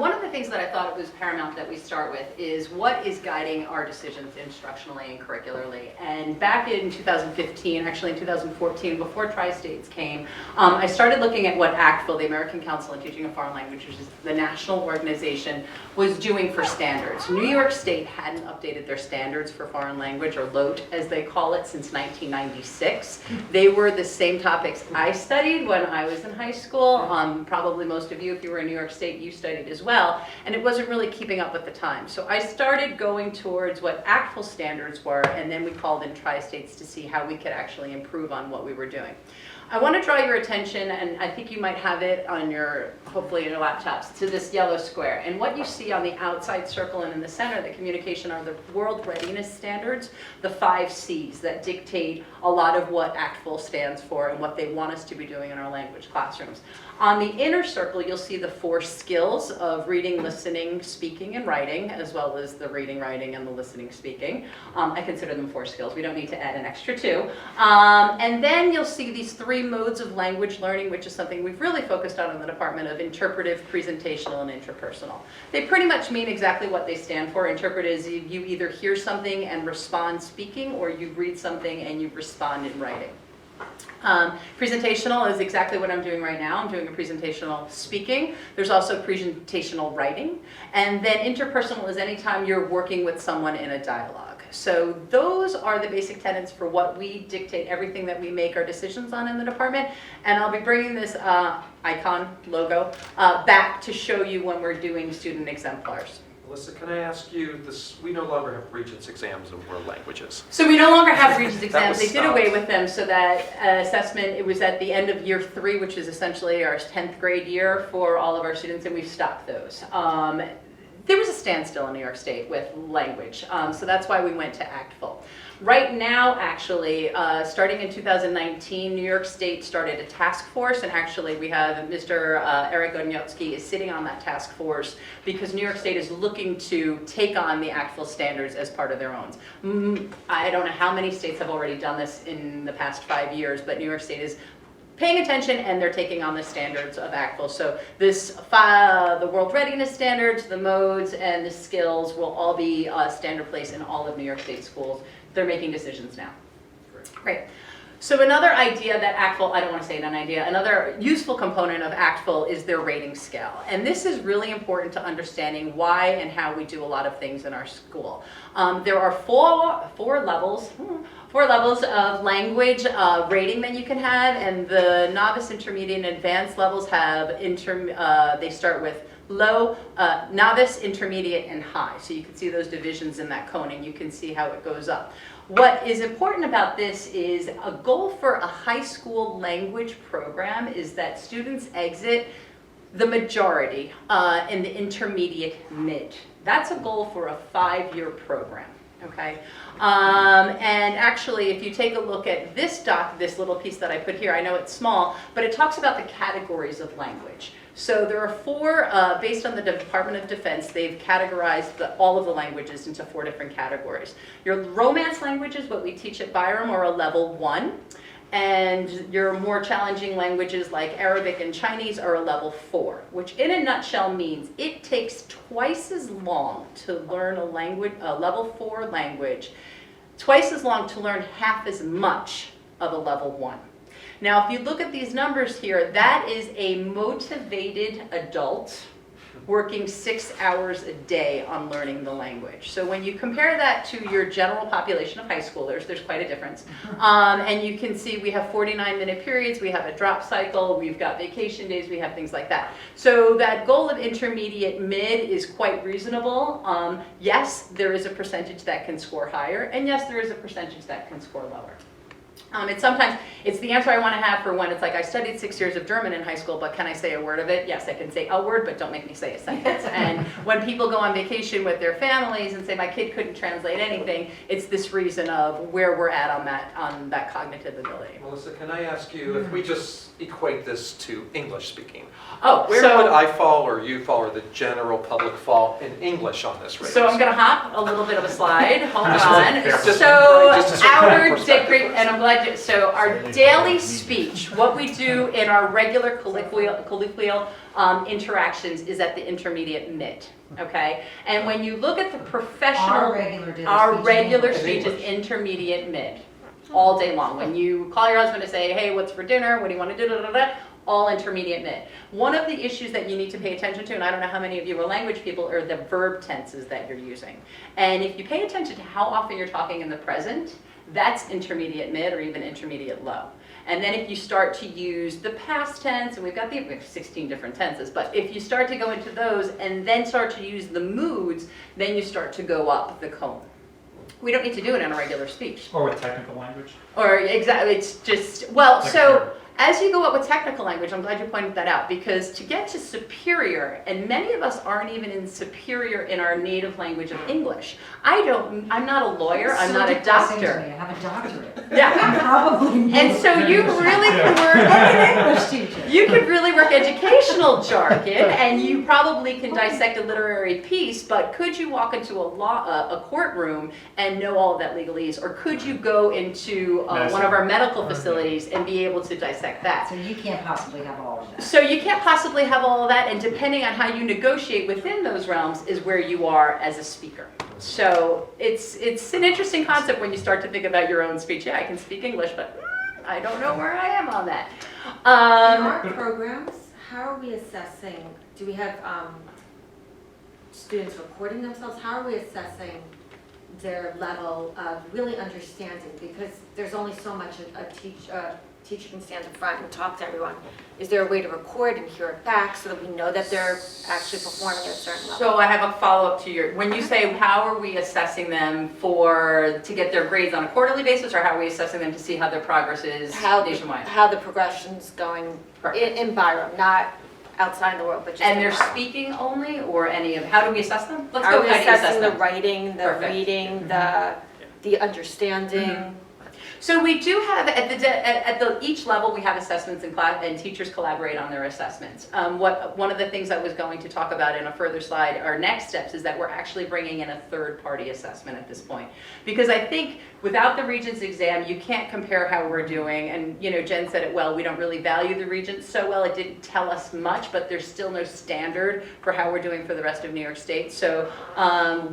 One of the things that I thought it was paramount that we start with is what is guiding our decisions instructionally and curricularly. And back in 2015, actually in 2014, before Tri-States came, I started looking at what ACTFL, the American Council on Teaching a Foreign Language, which is the national organization, was doing for standards. New York State hadn't updated their standards for foreign language, or LOTE as they call it, since 1996. They were the same topics I studied when I was in high school. Probably most of you, if you were in New York State, you studied as well, and it wasn't really keeping up with the time. So I started going towards what ACTFL standards were, and then we called in Tri-States to see how we could actually improve on what we were doing. I want to draw your attention, and I think you might have it on your, hopefully in your laptops, to this yellow square. And what you see on the outside circle and in the center of the communication are the World Readiness Standards, the 5 C's that dictate a lot of what ACTFL stands for and what they want us to be doing in our language classrooms. On the inner circle, you'll see the 4 skills of reading, listening, speaking, and writing, as well as the reading, writing, and the listening, speaking. I consider them 4 skills. We don't need to add an extra 2. And then you'll see these 3 modes of language learning, which is something we've really focused on in the Department of Interpretive, Presentational, and Interpersonal. They pretty much mean exactly what they stand for. Interpret is you either hear something and respond speaking, or you read something and you respond in writing. Presentational is exactly what I'm doing right now. I'm doing a presentational speaking. There's also presentational writing. And then interpersonal is anytime you're working with someone in a dialogue. So those are the basic tenets for what we dictate everything that we make our decisions on in the department. And I'll be bringing this icon, logo, back to show you when we're doing student exemplars. Melissa, can I ask you this? We no longer have Regents exams in world languages. So we no longer have Regents That exams. was They did away stopped. with them so that assessment, it was at the end of year 3, which is essentially our 10th grade year for all of our students, and we've stopped those. There was a standstill in New York State with language, so that's why we went to ACTFL. Right now, actually, starting in 2019, New York State started a task force, and actually we have Mr. Eric Onyotski is sitting on that task force because New York State is looking to take on the ACTFL standards as part of their own. I don't know how many states have already done this in the past 5 years, but New York State is paying attention and they're taking on the standards of ACTFL. So this, the World Readiness Standards, the modes, and the skills will all be standard place in all of New York State schools. They're making decisions now. Great. So another idea that ACTFL, I don't want to say an idea, another useful component of ACTFL is their rating scale. And this is really important to understanding why and how we do a lot of things in our school. There are four levels of language rating that you can have, and the novice, intermediate, and advanced levels have, they start with low, novice, intermediate, and high. So you can see those divisions in that cone, and you can see how it goes up. What is important about this is a goal for a high school language program is that students exit the majority in the intermediate mid. That's a goal for a 5-year program. Okay, and actually, if you take a look at this this little piece that I put here, I know it's small, but it talks about the categories of language. So there are 4, based on the Department of Defense, they've categorized all of the languages into 4 different categories. Your Romance languages, what we teach at Byram, are a level 1. And your more challenging languages like Arabic and Chinese are a level 4, which in a nutshell means it takes twice as long to learn a level 4 language, twice as long to learn half as much of a level 1. Now, if you look at these numbers here, that is a motivated adult working 6 hours a day on learning the language. So when you compare that to your general population of high schoolers, there's quite a difference. And you can see we have 49-minute periods, we have a drop cycle, we've got vacation days, we have things like that. So that goal of intermediate mid is quite reasonable. Yes, there is a percentage that can score higher, and yes, there is a percentage that can score lower. It's the answer I want to have for when it's like, I studied 6 years of German in high school, but can I say a word of it? Yes, I can say a word, but don't make me say a sentence. And when people go on vacation with their families and say, my kid couldn't translate anything, it's this reason of where we're at on that cognitive ability. Melissa, can I ask you, if we just equate this to English speaking, Oh, where would I fall or you fall or the general public fall in English on this rating? So I'm going to hop a little bit of a slide. Hold on. Just So a our perspective. and I'm glad. So our daily speech, what we do in our regular colloquial interactions, is at the intermediate mid. Okay, and when you look at the professional, our regular speech is intermediate mid, all day long. When you call your husband to say, "Hey, what's for dinner? What do you want to do?" All intermediate mid. One of the issues that you need to pay attention to, and I don't know how many of you are language people, are the verb tenses that you're using. And if you pay attention to how often you're talking in the present, that's intermediate mid or even intermediate low. And then if you start to use the past tense, and we have 16 different tenses, but if you start to go into those and then start to use the moods, then you start to go up the cone. We don't need to do it in a regular speech. Or with technical language. Or exactly, it's just, well, Like so here. as you go up with technical language, I'm glad you pointed that out, because to get to superior, and many of us aren't even in superior in our native language of English. I'm not a lawyer, I'm not a doctor. I have a doctorate. Yeah. I'm probably. And so you really can work, an English teacher. you could really work educational jargon, and you probably can dissect a literary piece, but could you walk into a courtroom and know all of that legalese? Or could you go into one of our medical facilities and be able to dissect that? So you can't possibly have all of that. So you can't possibly have all of that, and depending on how you negotiate within those realms is where you are as a speaker. So it's an interesting concept when you start to think about your own speech. Yeah, I can speak English, but I don't know where I am on that. In our programs, how are we assessing, do we have students recording themselves? How are we assessing their level of really understanding? Because there's only so much a teacher can stand in front and talk to everyone. Is there a way to record and hear it back so that we know that they're actually performing at a certain level? So I have a follow-up to your, when you say how are we assessing them to get their grades on a quarterly basis, or how are we assessing them to see how their progress is nationwide? How the progression's going in Byram, not outside in the world, but just And in they're Byram. speaking only, or any of, how do we assess them? Let's Are go, we how do you assess assessing the them? writing, the Perfect. reading, the understanding? So we do have, at each level, we have assessments in class, and teachers collaborate on their assessments. One of the things I was going to talk about in a further slide, our next steps, is that we're actually bringing in a third-party assessment at this point. Because I think without the Regents exam, you can't compare how we're doing, and Jen said it well, we don't really value the Regents so well, it didn't tell us much, but there's still no standard for how we're doing for the rest of New York State. So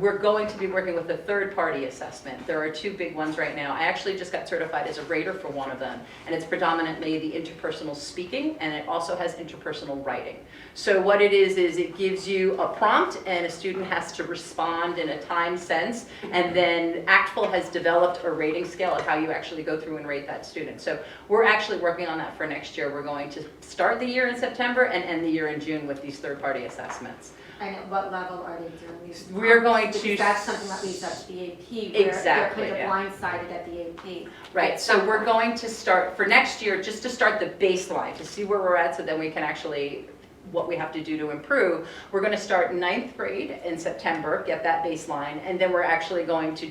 we're going to be working with a third-party assessment. There are two big ones right now. I actually just got certified as a rater for one of them, and it's predominantly the interpersonal speaking, and it also has interpersonal writing. So what it is it gives you a prompt, and a student has to respond in a time sense, and then ACTFL has developed a rating scale of how you actually go through and rate that student. So we're actually working on that for next year. We're going to start the year in September and end the year in June with these third-party assessments. And at what level are they doing these? We're going Because to that's something that leads up to the AP, where Exactly, they're yeah. kind of blindsided at the AP. Right, so we're going to start, for next year, just to start the baseline, to see where we're at, so then we can actually, what we have to do to improve. We're going to start 9th grade in September, get that baseline, and then we're actually going to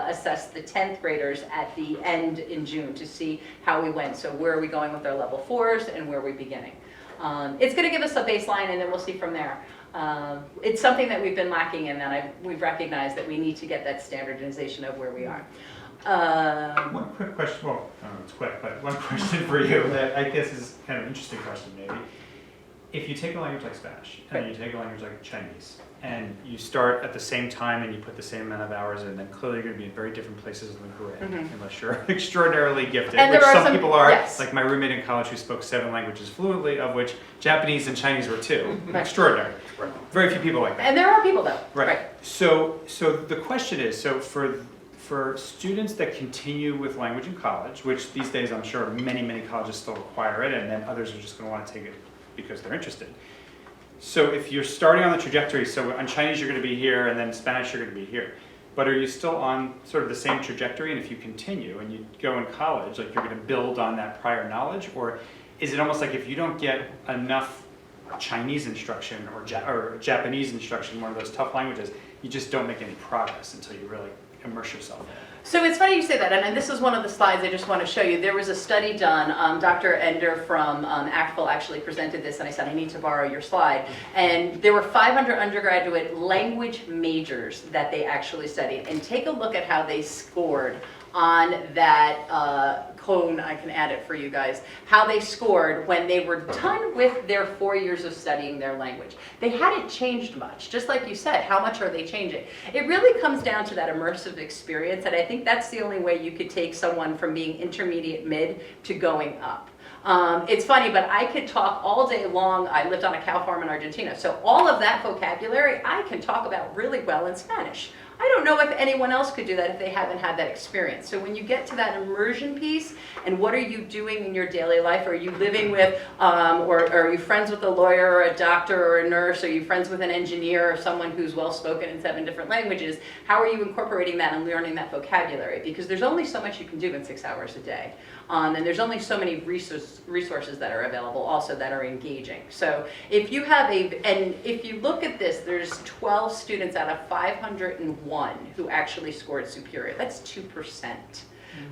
assess the 10th graders at the end in June to see how we went. So where are we going with our level 4s, and where are we beginning? It's going to give us a baseline, and then we'll see from there. It's something that we've been lacking in, that we've recognized that we need to get that standardization of where we are. One quick question, well, I don't know if it's quick, but one question for you that I guess is kind of an interesting question maybe. If you take a language like Spanish, and then you take a language like Chinese, and you start at the same time and you put the same amount of hours in, then clearly you're going to be in very different places in the grid, unless you're extraordinarily gifted, And which there are some people are. yes. Like my roommate in college who spoke 7 languages fluently, of which Japanese and Chinese were 2. Extraordinary. Very few people like that. And there are people though. Right. So the question is, so for students that continue with language in college, which these days I'm sure many colleges still require it, and then others are just going to want to take it because they're interested. So if you're starting on the trajectory, so on Chinese you're going to be here, and then Spanish you're going to be here. But are you still on sort of the same trajectory? And if you continue and you go in college, like you're going to build on that prior knowledge? Or is it almost like if you don't get enough Chinese instruction or Japanese instruction, one of those tough languages, you just don't make any progress until you really immerse yourself in it? So it's funny you say that, and this is one of the slides I just want to show you. There was a study done, Dr. Ender from ACTFL actually presented this, and I said, I need to borrow your slide. And there were 500 undergraduate language majors that they actually studied. And take a look at how they scored on that cone, I can add it for you guys, how they scored when they were done with their 4 years of studying their language. They hadn't changed much, just like you said, how much are they changing? It really comes down to that immersive experience, and I think that's the only way you could take someone from being intermediate mid to going up. It's funny, but I could talk all day long. I lived on a cow farm in Argentina, so all of that vocabulary I can talk about really well in Spanish. I don't know if anyone else could do that if they haven't had that experience. So when you get to that immersion piece, and what are you doing in your daily life? Are you living with, or are you friends with a lawyer or a doctor or a nurse? Are you friends with an engineer or someone who's well-spoken in 7 different languages? How are you incorporating that and learning that vocabulary? Because there's only so much you can do in 6 hours a day. And there's only so many resources that are available also that are engaging. So if you have and if you look at this, there's 12 students out of 501 who actually scored superior. That's 2%.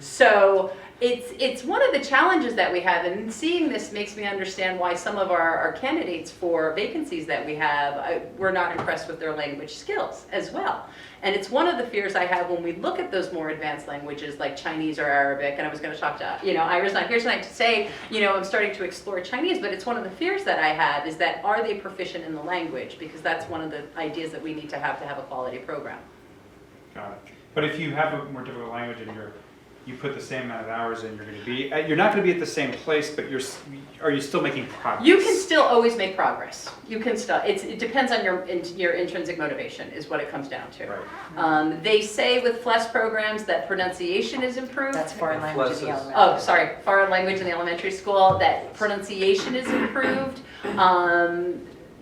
So it's one of the challenges that we have, and seeing this makes me understand why some of our candidates for vacancies that we have, we're not impressed with their language skills as well. And it's one of the fears I have when we look at those more advanced languages like Chinese or Arabic, and I was going to talk to, Ira's not here tonight to say, I'm starting to explore Chinese, but it's one of the fears that I have is that are they proficient in the language? Because that's one of the ideas that we need to have a quality program. Got it. But if you have a more difficult language and you're you put the same amount of hours in, you're not going to be at the same place, but are you still making progress? You can still always make progress. You can still, it depends on your intrinsic motivation is what it comes down to. Right. They say with FLES programs that pronunciation is improved. That's foreign language in the Lessons. elementary. Oh, sorry, foreign language in the elementary school, that pronunciation is improved.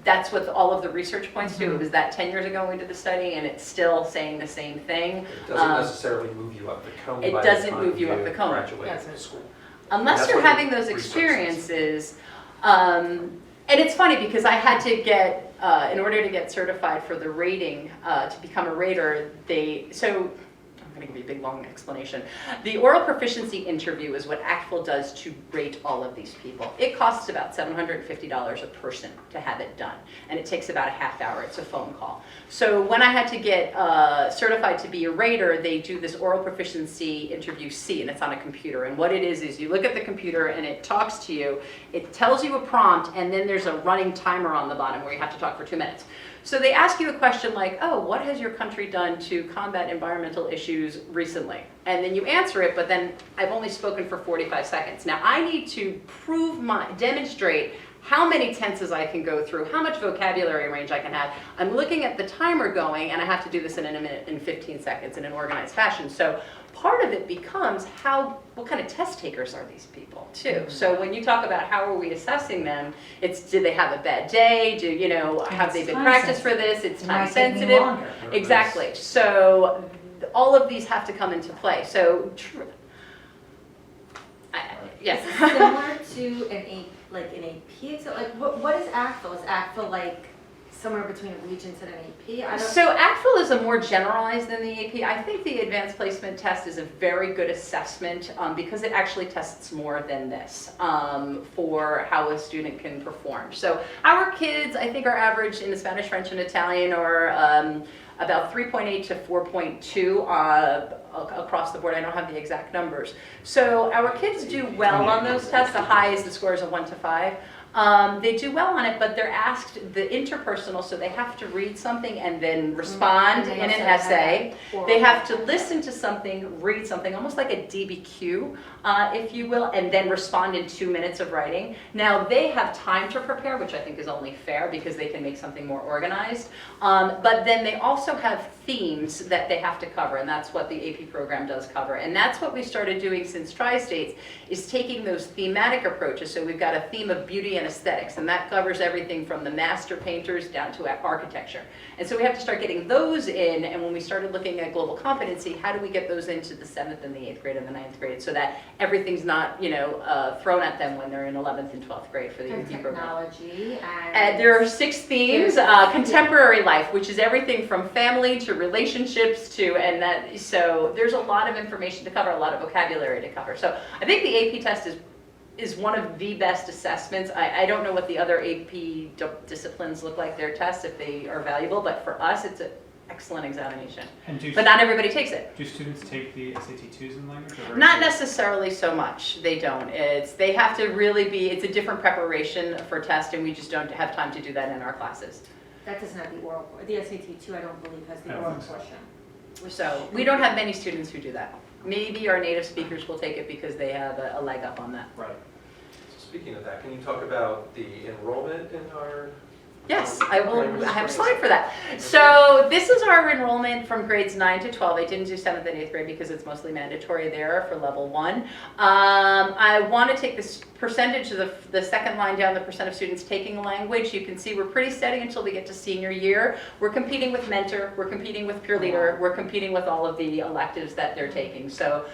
That's what all of the research points to. It was that 10 years ago we did the study, and it's still saying the same thing. It doesn't necessarily move you up the cone. It by the doesn't time move you up the cone. graduate Yes. from school. Unless That's you're what the having those research says. experiences, and it's funny because I had to get, in order to get certified for the rating, to become a rater, I'm going to give you a big long explanation. The oral proficiency interview is what ACTFL does to rate all of these people. It costs about $750 a person to have it done, and it takes about a half hour. It's a phone call. So when I had to get certified to be a rater, they do this oral proficiency interview C, and it's on a computer. And what it is you look at the computer and it talks to you, it tells you a prompt, and then there's a running timer on the bottom where you have to talk for 2 minutes. So they ask you a question like, oh, what has your country done to combat environmental issues recently? And then you answer it, but then I've only spoken for 45 seconds. Now I need to demonstrate how many tenses I can go through, how much vocabulary range I can have. I'm looking at the timer going, and I have to do this in a minute and 15 seconds in an organized fashion. So part of it becomes what kind of test takers are these people too? So when you talk about how are we assessing them, it's did they have a bad day? Have they been practiced for this? It's time sensitive. Exactly. So all of these have to come into play. So yes. Similar to an AP exam, like what is ACTFL? Is ACTFL like somewhere between a Regents and an AP? So ACTFL is more generalized than the AP. I think the advanced placement test is a very good assessment because it actually tests more than this for how a student can perform. So our kids, I think, are average in the Spanish, French, and Italian, or about 3.8 to 4.2 across the board. I don't have the exact numbers. So our kids do well on those tests. The high is the scores of 1 to 5. They do well on it, but they're asked the interpersonal, so they have to read something and then respond in an essay. They have to listen to something, read something, almost like a DBQ, if you will, and then respond in 2 minutes of writing. Now, they have time to prepare, which I think is only fair because they can make something more organized. But then they also have themes that they have to cover, and that's what the AP program does cover. And that's what we started doing since Tri-States, is taking those thematic approaches. So we've got a theme of beauty and aesthetics, and that covers everything from the master painters down to architecture. And so we have to start getting those in, and when we started looking at global competency, how do we get those into the 7th and the 8th grade and the 9th grade so that everything's not, thrown at them when they're in 11th and 12th grade for the UP program. Technology And there are 6 themes, contemporary life, which is everything from family to relationships so there's a lot of information to cover, a lot of vocabulary to cover. So I think the AP test is one of the best assessments. I don't know what the other AP disciplines look like, their tests, if they are valuable, but for us, it's an excellent examination. But not everybody takes it. Do students take the SAT2s in language? Not necessarily so much. They don't. They have to really it's a different preparation for test, and we just don't have time to do that in our classes. That doesn't have the oral, the SAT2, I don't believe, has the oral portion. So we don't have many students who do that. Maybe our native speakers will take it because they have a leg up on that. Right. So speaking of that, can you talk about the enrollment in our? Yes, I have a slide for that. So this is our enrollment from grades 9 to 12. I didn't do 7th and 8th grade because it's mostly mandatory there for level 1. I want to take this percentage of the second line down, the percent of students taking a language. You can see we're pretty steady until we get to senior year. We're competing with Mentor, we're competing with Peer Leader, we're competing with all of the electives that they're taking. So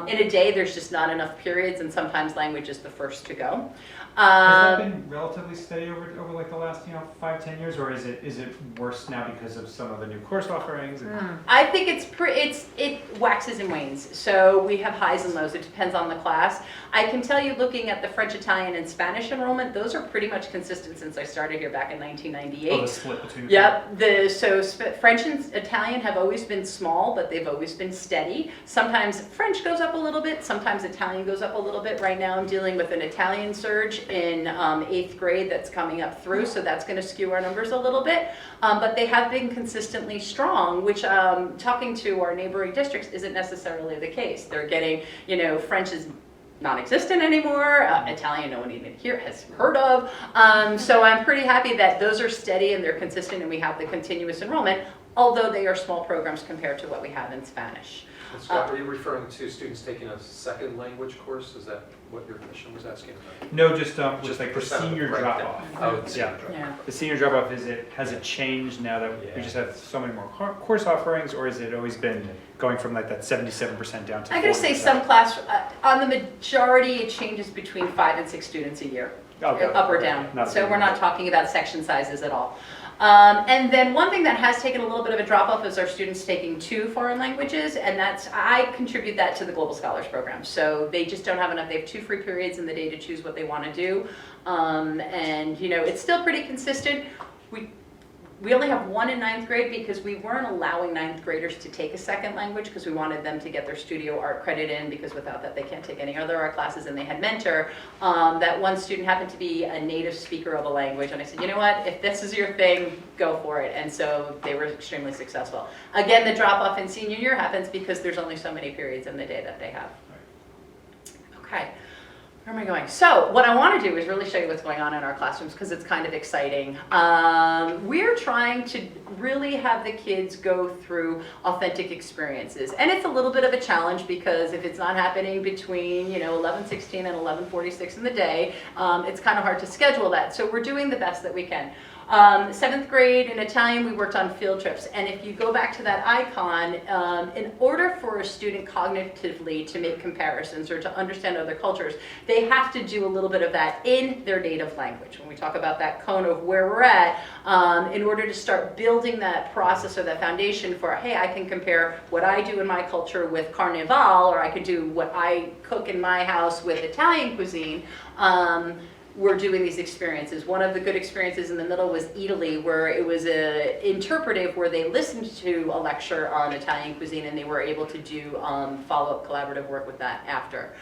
in a day, there's just not enough periods, and sometimes language is the first to go. Has that been relatively steady over like the last 5-10 years, or is it worse now because of some of the new course offerings? I think it waxes and wanes. So we have highs and lows. It depends on the class. I can tell you, looking at the French, Italian, and Spanish enrollment, those are pretty much consistent since I started here back in 1998. Oh, the split between the Yep, French and Italian have always been small, but they've always been steady. Sometimes French goes up a little bit, sometimes Italian goes up a little bit. Right now I'm dealing with an Italian surge in 8th grade that's coming up through, so that's going to skew our numbers a little bit. But they have been consistently strong, which talking to our neighboring districts isn't necessarily the case. They're getting, French is non-existent anymore. Italian, no one even here has heard of. So I'm pretty happy that those are steady and they're consistent and we have the continuous enrollment, although they are small programs compared to what we have in Spanish. And Scott, are you referring to students taking a second language course? Is that what your question was asking about? No, just like the percent senior breakdown. drop-off. Oh, the senior Yeah. drop-off. Yeah. The senior drop-off, has it changed now that we just have so many more course offerings, or has it always been going from like that 77% down to 40%? I'm going to say some class, on the majority, it changes between 5 and 6 students a year, Okay. up or down. Not So big. we're not talking about section sizes at all. And then one thing that has taken a little bit of a drop off is our students taking 2 foreign languages, and I contribute that to the Global Scholars Program. So they just don't have enough. They have 2 free periods in the day to choose what they want to do. And it's still pretty consistent. We only have 1 in 9th grade because we weren't allowing 9th graders to take a second language because we wanted them to get their studio art credit in, because without that they can't take any other art classes, and they had mentor. That one student happened to be a native speaker of a language, and I said, you know what, if this is your thing, go for it. And so they were extremely successful. Again, the drop off in senior year happens because there's only so many periods in the day that they have. Okay. Where am I going? So what I want to do is really show you what's going on in our classrooms because it's kind of exciting. We're trying to really have the kids go through authentic experiences. And it's a little bit of a challenge because if it's not happening between 11:16 and 11:46 in the day, it's kind of hard to schedule that. So we're doing the best that we can. 7th grade in Italian, we worked on field trips. And if you go back to that icon, in order for a student cognitively to make comparisons or to understand other cultures, they have to do a little bit of that in their native language. When we talk about that cone of where we're at, in order to start building that process or that foundation for, hey, I can compare what I do in my culture with Carnival, or I could do what I cook in my house with Italian cuisine. We're doing these experiences. One of the good experiences in the middle was Italy, where it was a interpretive where they listened to a lecture on Italian cuisine and they were able to do follow-up collaborative work with that after.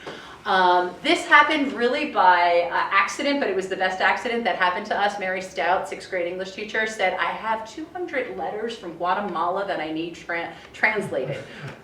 This happened really by accident, but it was the best accident that happened to us. Mary Stout, 6th grade English teacher, said, I have 200 letters from Guatemala that I need translated.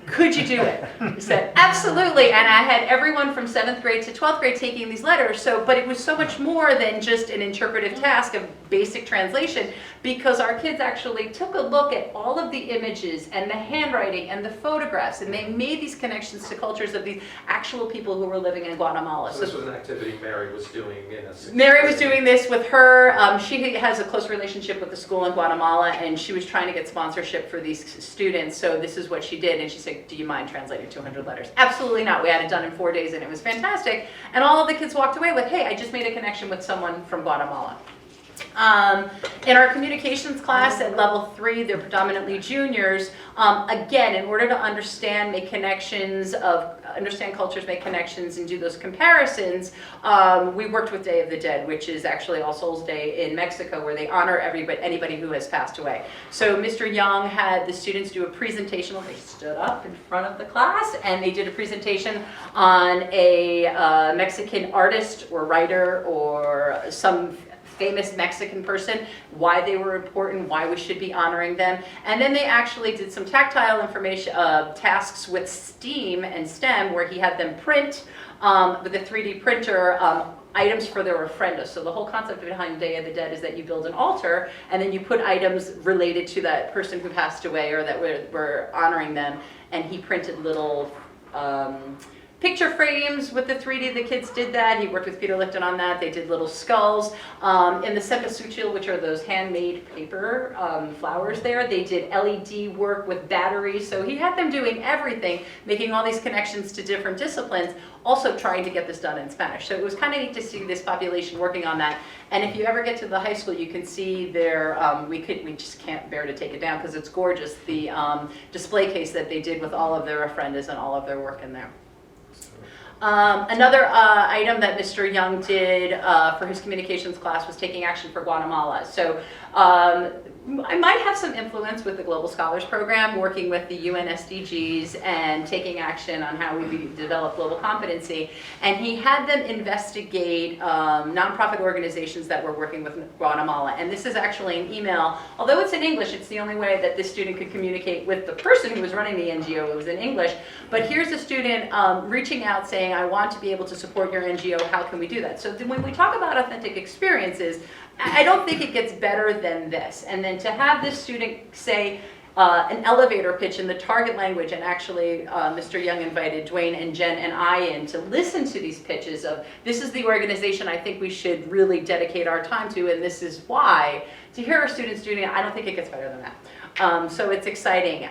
Could you do it? We said, absolutely. And I had everyone from 7th grade to 12th grade taking these letters. But it was so much more than just an interpretive task of basic translation, because our kids actually took a look at all of the images and the handwriting and the photographs, and they made these connections to cultures of these actual people who were living in Guatemala. So this was an activity Mary was doing in a 6th Mary grade. was doing this with her. She has a close relationship with the school in Guatemala, and she was trying to get sponsorship for these students. So this is what she did, and she said, do you mind translating 200 letters? Absolutely not. We had it done in 4 days, and it was fantastic. And all of the kids walked away with, hey, I just made a connection with someone from Guatemala. In our communications class at level 3, they're predominantly juniors. Again, in order to understand cultures, make connections, and do those comparisons, we worked with Day of the Dead, which is actually All Souls Day in Mexico, where they honor anybody who has passed away. So Mr. Young had the students do a presentation. They stood up in front of the class, and they did a presentation on a Mexican artist or writer or some famous Mexican person, why they were important, why we should be honoring them. And then they actually did some tactile information tasks with STEAM and STEM, where he had them print with a 3D printer items for their ofrendas. So the whole concept behind Day of the Dead is that you build an altar and then you put items related to that person who passed away or that we're honoring them. And he printed little picture frames with the 3D. The kids did that. He worked with Peter Lipton on that. They did little skulls. In the cempasúchil, which are those handmade paper flowers there, they did LED work with batteries. So he had them doing everything, making all these connections to different disciplines, also trying to get this done in Spanish. So it was kind of neat to see this population working on that. And if you ever get to the high school, you can see their, we just can't bear to take it down because it's gorgeous, the display case that they did with all of their ofrendas and all of their work in there. Another item that Mr. Young did for his communications class was taking action for Guatemala. So I might have some influence with the Global Scholars Program, working with the UN SDGs and taking action on how we develop global competency. And he had them investigate nonprofit organizations that were working with Guatemala. And this is actually an email. Although it's in English, it's the only way that this student could communicate with the person who was running the NGO. It was in English. But here's a student reaching out saying, I want to be able to support your NGO. How can we do that? So when we talk about authentic experiences, I don't think it gets better than this. And then to have this student say an elevator pitch in the target language, and actually Mr. Young invited Dwayne and Jen and I in to listen to these pitches of, this is the organization I think we should really dedicate our time to, and this is why. To hear our students doing it, I don't think it gets better than that. So it's exciting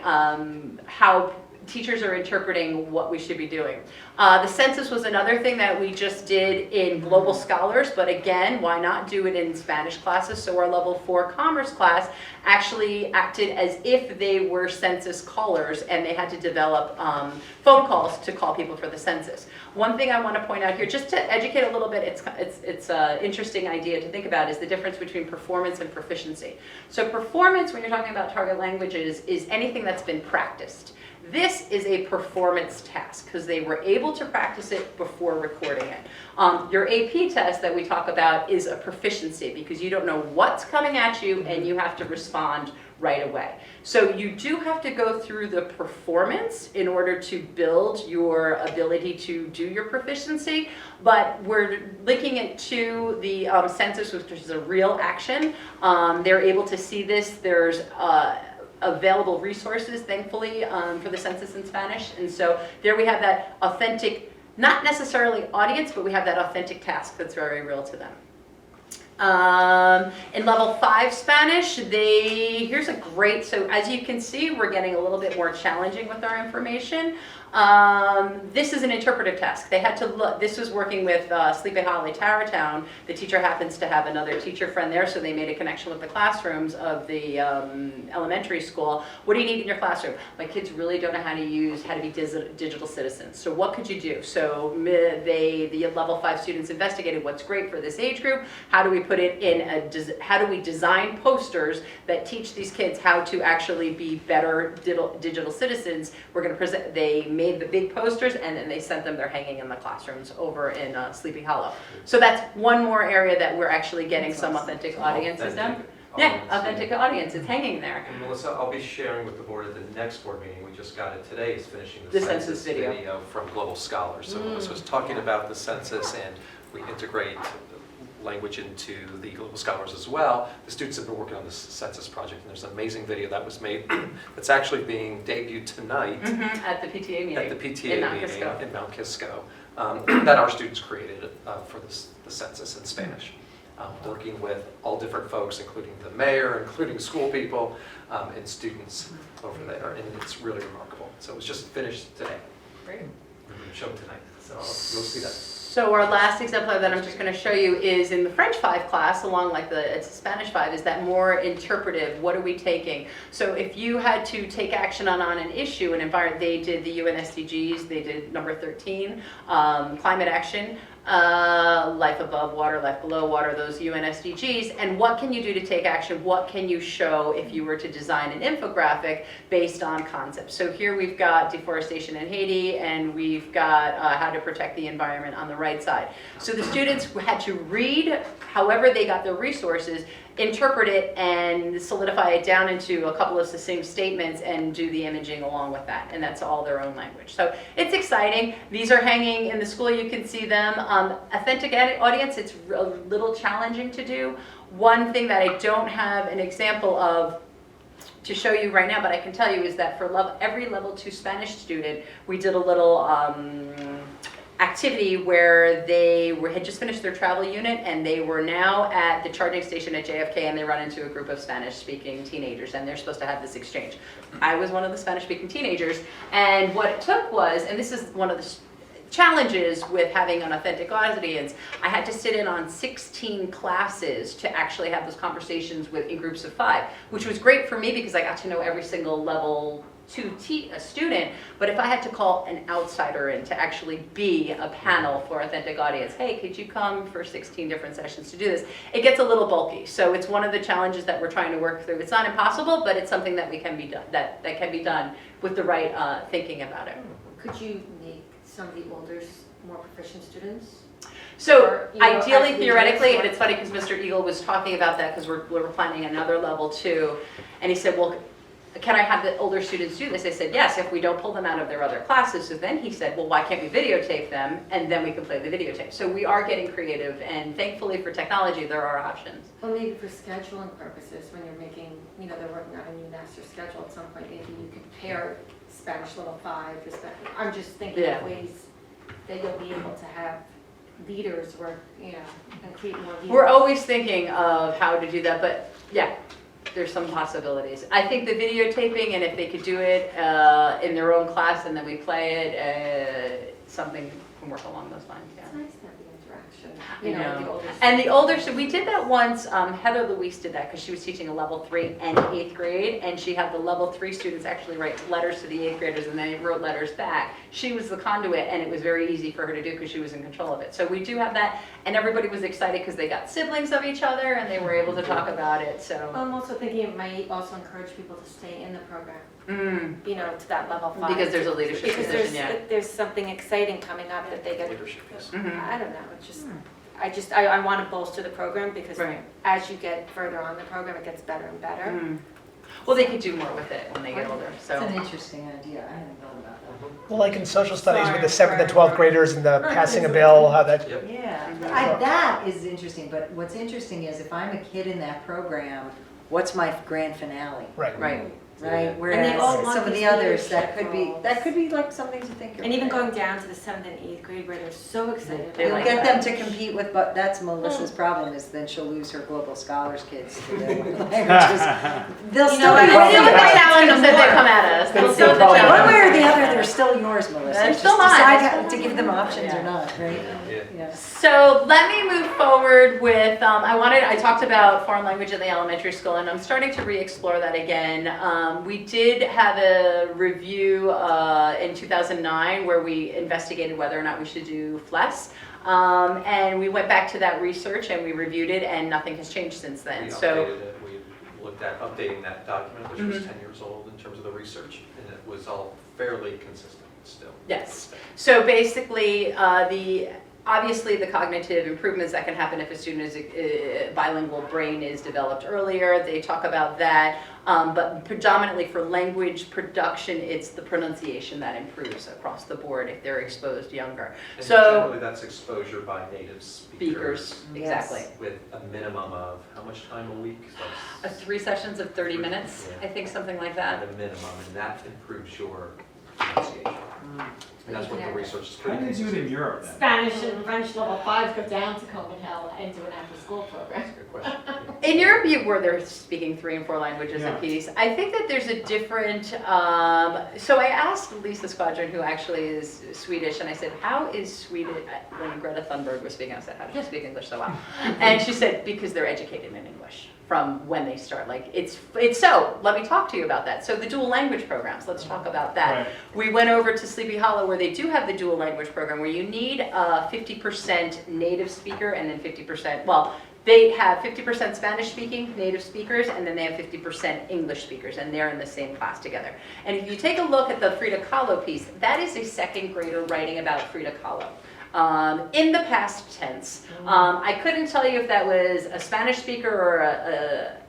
how teachers are interpreting what we should be doing. The census was another thing that we just did in Global Scholars, but again, why not do it in Spanish classes? So our level 4 commerce class actually acted as if they were census callers, and they had to develop phone calls to call people for the census. One thing I want to point out here, just to educate a little bit, it's an interesting idea to think about, is the difference between performance and proficiency. So performance, when you're talking about target languages, is anything that's been practiced. This is a performance task because they were able to practice it before recording it. Your AP test that we talk about is a proficiency because you don't know what's coming at you and you have to respond right away. So you do have to go through the performance in order to build your ability to do your proficiency, but we're linking it to the census, which is a real action. They're able to see this. There's available resources, thankfully, for the census in Spanish. And so there we have that authentic, not necessarily audience, but we have that authentic task that's very real to them. In level 5 Spanish, here's a great, so as you can see, we're getting a little bit more challenging with our information. This is an interpretive task. They had to look, this was working with Sleepy Hollow Tarrytown. The teacher happens to have another teacher friend there, so they made a connection with the classrooms of the elementary school. What do you need in your classroom? My kids really don't know how to be digital citizens. So what could you do? So the level 5 students investigated what's great for this age group. How do we put it in how do we design posters that teach these kids how to actually be better digital citizens? We're going to present, they made the big posters and then they sent them, they're hanging in the classrooms over in Sleepy Hollow. So that's one more area that we're actually getting some authentic audiences done. Yeah, authentic audience, it's hanging there. And Melissa, I'll be sharing with the board at the next board meeting, we just got it today, is finishing the census video from Global Scholars. So Melissa was talking about the census, and we integrate language into the Global Scholars as well. The students have been working on this census project, and there's an amazing video that was made that's actually being debuted tonight at the PTA meeting. At the PTA meeting in Mount Kisco that our students created for the census in Spanish. Working with all different folks, including the mayor, including school people, and students over there, and it's really remarkable. So it was just finished today. Great. Shown tonight, so you'll see that. So our last exemplar that I'm just going to show you is in the French 5 class, along like it's Spanish 5, is that more interpretive, what are we taking? So if you had to take action on an issue, an environment, they did the UN SDGs, they did number 13, climate action, life above water, life below water, those UN SDGs, and what can you do to take action? What can you show if you were to design an infographic based on concepts? So here we've got deforestation in Haiti, and we've got how to protect the environment on the right side. So the students had to read, however they got their resources, interpret it and solidify it down into a couple of succinct statements and do the imaging along with that, and that's all their own language. So it's exciting. These are hanging in the school, you can see them. Authentic audience, it's a little challenging to do. One thing that I don't have an example of to show you right now, but I can tell you, is that for every level 2 Spanish student, we did a little activity where they had just finished their travel unit, and they were now at the charging station at JFK, and they run into a group of Spanish-speaking teenagers, and they're supposed to have this exchange. I was one of the Spanish-speaking teenagers, and what it took was, and this is one of the challenges with having an authentic audience, I had to sit in on 16 classes to actually have those conversations in groups of 5, which was great for me because I got to know every single level to a student, but if I had to call an outsider in to actually be a panel for authentic audience, hey, could you come for 16 different sessions to do this? It gets a little bulky, so it's one of the challenges that we're trying to work through. It's not impossible, but it's something that we can be done, that can be done with the right thinking about it. Could you make some of the older, more proficient students? So Or, you know, ideally, as we theoretically, do and it's funny because Mr. Eagle was talking about that because we're planning another level too, and he said, well, can I have the older students do this? I said, yes, if we don't pull them out of their other classes. So then he said, well, why can't we videotape them and then we can play the videotape? So we are getting creative, and thankfully for technology, there are options. Well, maybe for scheduling purposes, when you're making, you know, they're working on a new master schedule at some point, maybe you could pair Spanish level 5, I'm just thinking Yeah. of ways that you'll be able to have leaders work, you know, and create more leaders. We're always thinking of how to do that, but yeah, there's some possibilities. I think the videotaping, and if they could do it in their own class and then we play it, something can work along those lines, yeah. It's nice to have the interaction, I you know, know. with the older And the students. older, so we did that once, Heather Louise did that because she was teaching a level 3 and 8th grade, and she had the level 3 students actually write letters to the 8th graders, and they wrote letters back. She was the conduit, and it was very easy for her to do because she was in control of it. So we do have that, and everybody was excited because they got siblings of each other, and they were able to talk about it, so. I'm also thinking it might also encourage people to stay in the program, Mm, you know, to that level 5. because there's a leadership Because position, yeah. there's something exciting coming up that they get, Leadership, yes. Mhm. I don't know, it's just, I want to bolster the program because Right. as you get further on the program, it gets better and better. Mm. Well, they could do more with it when they get older, It's so. an interesting idea, I hadn't thought about that. Well, like in social studies with the Sorry, 7th and sorry. 12th graders and the passing a bill, how that, Yep. Yeah, Mhm. that is interesting, but what's interesting is if I'm a kid in that program, what's my grand finale, right. Right. right? they all Whereas want some of these the others, leadership that could be like something to think of. And even going down to the 7th and 8th grade where they're so excited. They You'll like get them that. to compete with, but that's Melissa's problem is then she'll lose her global scholars kids to the languages. They'll You still know, be we'll deal with the challenges that they come at us. We'll deal with the One way challenges. or the other, they're still yours, Melissa. They're Just still mine. decide They're how still to give them options Yeah. or not, right? Yeah. Yeah. So let me move forward with, I talked about foreign language in the elementary school, and I'm starting to re-explore that again. We did have a review in 2009 where we investigated whether or not we should do FLES. And we went back to that research and we reviewed it, and nothing has changed since then. We So. updated it, we looked at updating that document, which was 10 years old in terms of the research, and it was all fairly consistent still. Yes. So basically, obviously the cognitive improvements that can happen if a student is bilingual brain is developed earlier. They talk about that, but predominantly for language production, it's the pronunciation that improves across the board if they're exposed younger. And So generally, that's exposure by native speakers speakers, Yes. exactly. with a minimum of how much time a week? 3 sessions of 30 minutes, Yeah. I think, something like At that. a minimum, and that improves your pronunciation. And that's what the research is How pretty do they do it consistent. in Europe then? Spanish and French level 5 go down to Copenhagen and do an after-school program. That's a good question. In Europe, where they're speaking 3 and 4 languages Yeah. apiece, I think that there's a different. So I asked Lisa Squadron, who actually is Swedish, and I said, "How is Swedish?" When Greta Thunberg was speaking, I said, "How do you speak English so well?" And she said, "Because they're educated in English from when they start. Like it's so." Let me talk to you about that. So the dual language programs. Let's talk about that. Right. We went over to Sleepy Hollow where they do have the dual language program where you need a 50% native speaker and then 50%, well, they have 50% Spanish speaking native speakers and then they have 50% English speakers, and they're in the same class together. And if you take a look at the Frida Kahlo piece, that is a second grader writing about Frida Kahlo. In the past tense. I couldn't tell you if that was a Spanish speaker or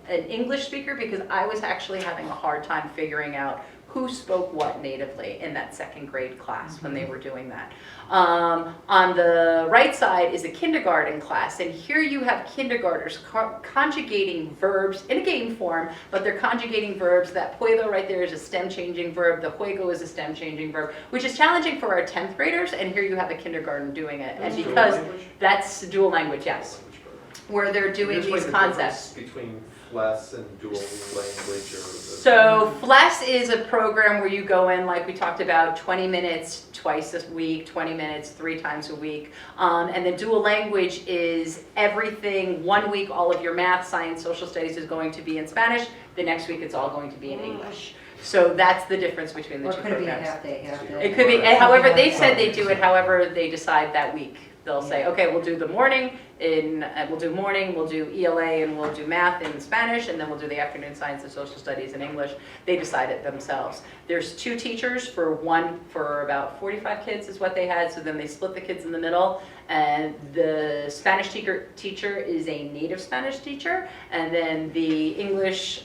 an English speaker because I was actually having a hard time figuring out who spoke what natively in that second grade class when they were doing that. On the right side is a kindergarten class, and here you have kindergartners conjugating verbs in a game form, but they're conjugating verbs. That puedo right there is a stem changing verb, the juego is a stem changing verb, which is challenging for our 10th graders, and here you have a kindergarten doing it. And Dual because language? that's dual language, yes, Language program. where they're doing Can you these explain the concepts. difference between FLES and dual language or? So FLES is a program where you go in, like we talked about, 20 minutes twice a week, 20 minutes 3 times a week. And then dual language is everything. 1 week, all of your math, science, social studies is going to be in Spanish. The next week, it's all going to be in English. So that's the difference between the Or two could it be a programs. half day, half day? It could be, and however, they said they do it however they decide that week. They'll say, okay, we'll do the morning we'll do ELA, and we'll do math in Spanish, and then we'll do the afternoon science and social studies in English. They decide it themselves. There's 2 teachers for about 45 kids is what they had, so then they split the kids in the middle, and the Spanish teacher is a native Spanish teacher, and then the English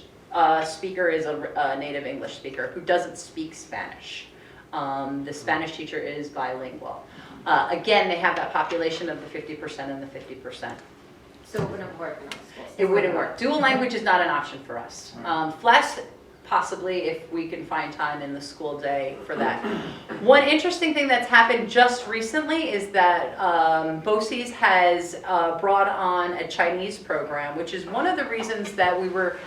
speaker is a native English speaker who doesn't speak Spanish. The Spanish teacher is bilingual. Again, they have that population of the 50% and the 50%. So it wouldn't work in our schools. It wouldn't work. Dual language is not an option for us. FLES, possibly, if we can find time in the school day for that. One interesting thing that's happened just recently is that BOCES has brought on a Chinese program, which is one of the reasons that we were,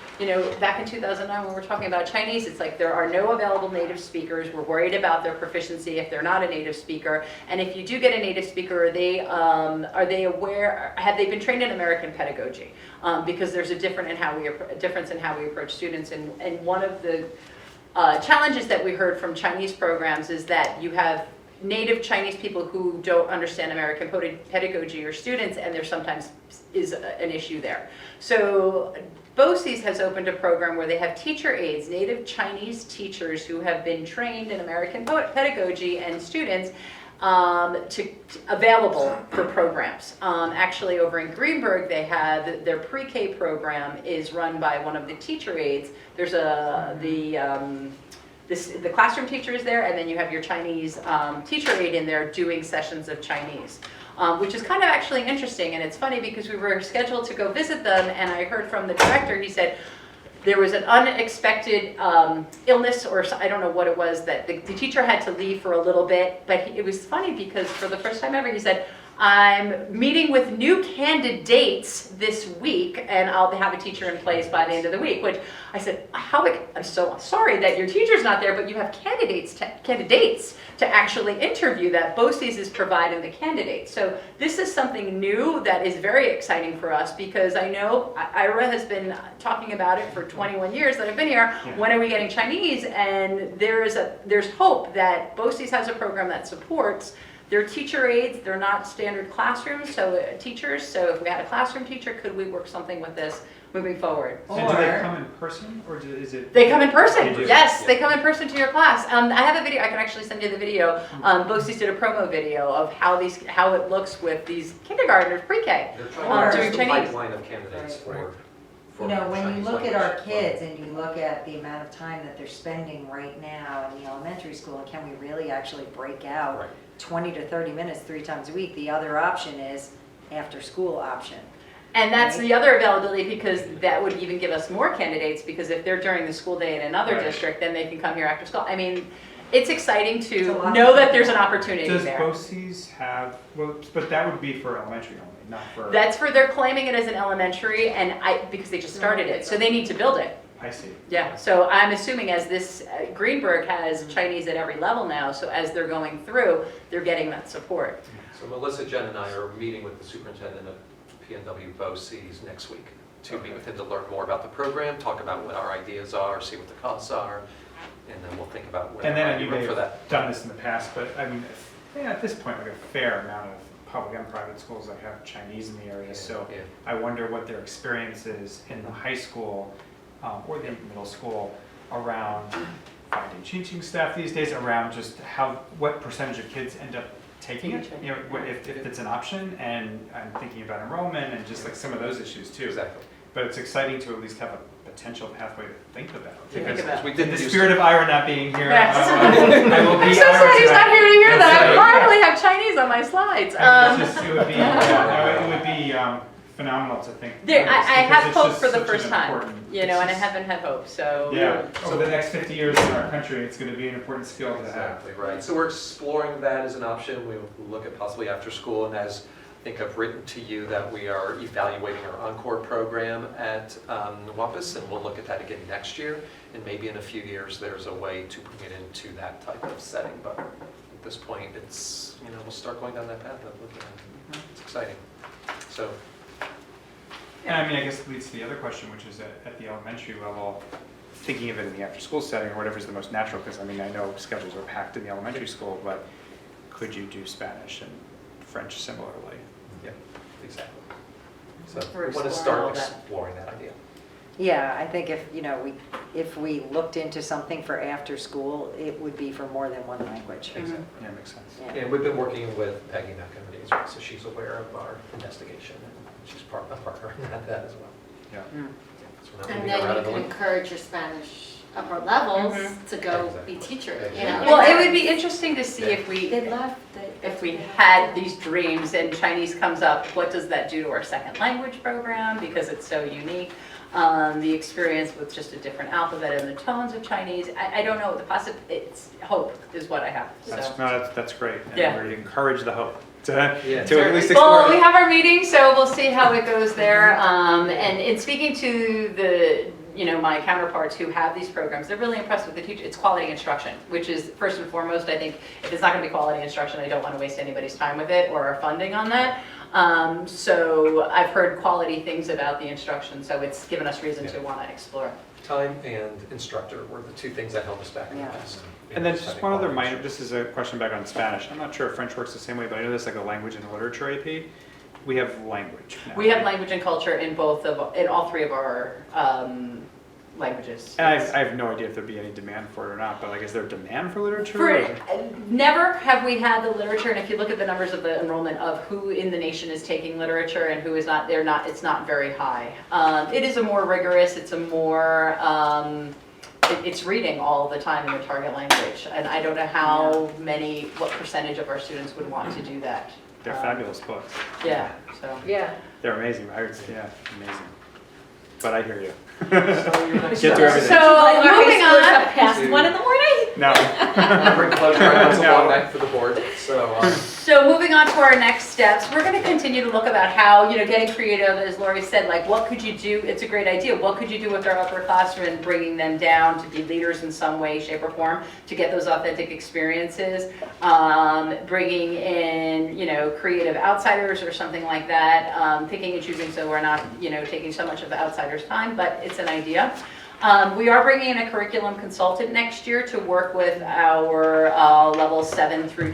back in 2009 when we were talking about Chinese, it's like there are no available native speakers. We're worried about their proficiency if they're not a native speaker. And if you do get a native speaker, are they aware, have they been trained in American pedagogy? Because there's a difference in how we approach students. And one of the challenges that we heard from Chinese programs is that you have native Chinese people who don't understand American pedagogy or students, and there sometimes is an issue there. So BOCES has opened a program where they have teacher aides, native Chinese teachers who have been trained in American pedagogy and students available for programs. Actually, over in Greenberg, they have their pre-K program is run by one of the teacher aides. There's the classroom teacher is there, and then you have your Chinese teacher aide in there doing sessions of Chinese. Which is kind of actually interesting, and it's funny because we were scheduled to go visit them, and I heard from the director, he said, there was an unexpected illness, or I don't know what it was, that the teacher had to leave for a little bit, but it was funny because for the first time ever, he said, I'm meeting with new candidates this week, and I'll have a teacher in place by the end of the week, which I said, I'm so sorry that your teacher's not there, but you have candidates to actually interview that BOCES is providing the candidates. So this is something new that is very exciting for us, because I know Ira has been talking about it for 21 years that I've been here. Yeah. When are we getting Chinese? And there's hope that BOCES has a program that supports. They're teacher aides, they're not standard classrooms, so teachers, so if we had a classroom teacher, could we work something with this moving forward? And do they come in person, or is it? They come in person, They do. yes, they come in person to your class. I have a video, I can actually send you the video. BOCES did a promo video of how it looks with these kindergartners, pre-K. They're trying to doing increase the Chinese. pipeline of candidates for When you Chinese look at language. our kids and you look at the amount of time that they're spending right now in the elementary school, and can we really actually break out Right. 20 to 30 minutes 3 times a week? The other option is after-school option. And that's Right. the other availability, because that would even give us more candidates, because if they're during the school day in another Right. district, then they can come here after school. I mean, it's exciting It's a to lot know of that there's an people. opportunity Does there. BOCES have, well, but that would be for elementary only, not for, That's for, they're claiming it as an elementary, and because they just started it, so they need to build it. I see. Yeah, so I'm assuming as this, Greenberg has Chinese at every level now, so as they're going through, they're getting that support. So Melissa, Jen, and I are meeting with the superintendent of PNW BOCES next week to meet with him to learn more about the program, talk about what our ideas are, see what the costs are, and then we'll think about where And there then might be you room may for have that. done this in the past, but I mean, at this point, like a fair amount of public and private schools that have Chinese in the area, so Yeah. I wonder what their experience is in the high school or the middle school around finding teaching staff these days, around just what percentage of kids end up taking it, if it's an option, and I'm thinking about enrollment and just like some of those issues too. Exactly. But it's exciting to at least have a potential pathway to think about. To think Because about. We in did the use- spirit of Ira not being here, Yes. I will be I'm so Ira sad he's not tonight. here to hear that. That's I right. probably have Chinese on my slides. I mean, it would be phenomenal to think. There, through this, I because have it's hope just for the such an first time, important- and I it's just- haven't had hope, so. Yeah, over the next 50 years in our country, it's going to be an important skill to have. Exactly, right. So we're exploring that as an option. We'll look at possibly after school, and as I think I've written to you, that we are evaluating our Encore program at Wampus, and we'll look at that again next year. And maybe in a few years, there's a way to bring it into that type of setting. But at this point, it's, we'll start going down that path of looking at it. It's exciting. So, And I mean, I guess it leads to the other question, which is at the elementary level, thinking of it in the after-school setting or whatever is the most natural, because I mean, I know schedules are packed in the elementary school, but could you do Spanish and French similarly? Yeah, exactly. So We're we want to exploring all start that. exploring that idea. Yeah, I think if we looked into something for after school, it would be for more than one language. Mhm. Yeah, makes sense. Yeah. And we've been working with Peggy McEnany as well, so she's aware of our investigation, and she's a partner in that as well. Yeah. Mm. So we're not And leaving her out then you of the can loop. encourage your Spanish upper levels Mhm. to go Exactly. be teachers, you Exactly. know? Well, it would be interesting to see if we, They love if we had these dreams and Chinese comes up, what does that do to our second language program? Because it's so unique. The experience with just a different alphabet and the tones of Chinese, I don't know, it's hope is what I have, so. That's great. Yeah. And we encourage the hope to Yeah. to at least Well, explore. we have our meeting, so we'll see how it goes there. And in speaking to my counterparts who have these programs, they're really impressed with the teacher. It's quality instruction, which is first and foremost. I think if it's not going to be quality instruction, I don't want to waste anybody's time with it or our funding on that. So I've heard quality things about the instruction, so it's given us reason to want to explore. Time and instructor were the two things that held us back in the Yeah. past. And then just Having one other quality minor, this is a question back on Spanish. I'm not sure if French works the same way, but I know there's like a language and literature AP. We have language now. We have language and culture in all three of our languages. And I have no idea if there'd be any demand for it or not, but like, is there demand for literature? Never have we had the literature, and if you look at the numbers of the enrollment of who in the nation is taking literature and who is not, it's not very high. It is a more rigorous, it's a more, it's reading all the time in the target language, and I don't know what percentage of our students would want to do that. They're fabulous books. Yeah, so. Yeah. They're amazing. Yeah, amazing. But I hear you. So your next Get through everything. So, moving on. Past 1 in the morning? No. Bring closure. I know it's a No. long night for the board, so. So moving on to our next steps, we're going to continue to look about how, getting creative, as Lori said, like what could you do? It's a great idea. What could you do with our upperclassmen, bringing them down to be leaders in some way, shape, or form, to get those authentic experiences, bringing in, creative outsiders or something like that, picking and choosing so we're not, taking so much of the outsiders' time, but it's an idea. We are bringing in a curriculum consultant next year to work with our levels 7 through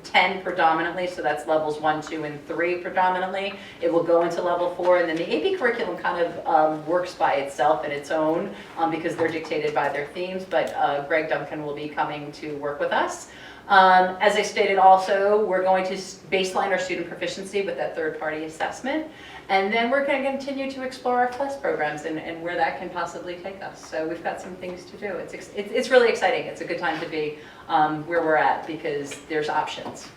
10 predominantly, so that's levels 1, 2, and 3 predominantly. It will go into level 4, and then the AP curriculum kind of works by itself in its own because they're dictated by their themes, but Greg Duncan will be coming to work with us. As I stated also, we're going to baseline our student proficiency with that third-party assessment. And then we're going to continue to explore our plus programs and where that can possibly take us. So we've got some things to do. It's really exciting. It's a good time to be where we're at because there's options.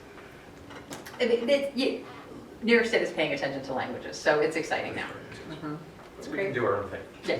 New York State is paying attention to languages, so it's exciting now. We can do our own thing. Yeah.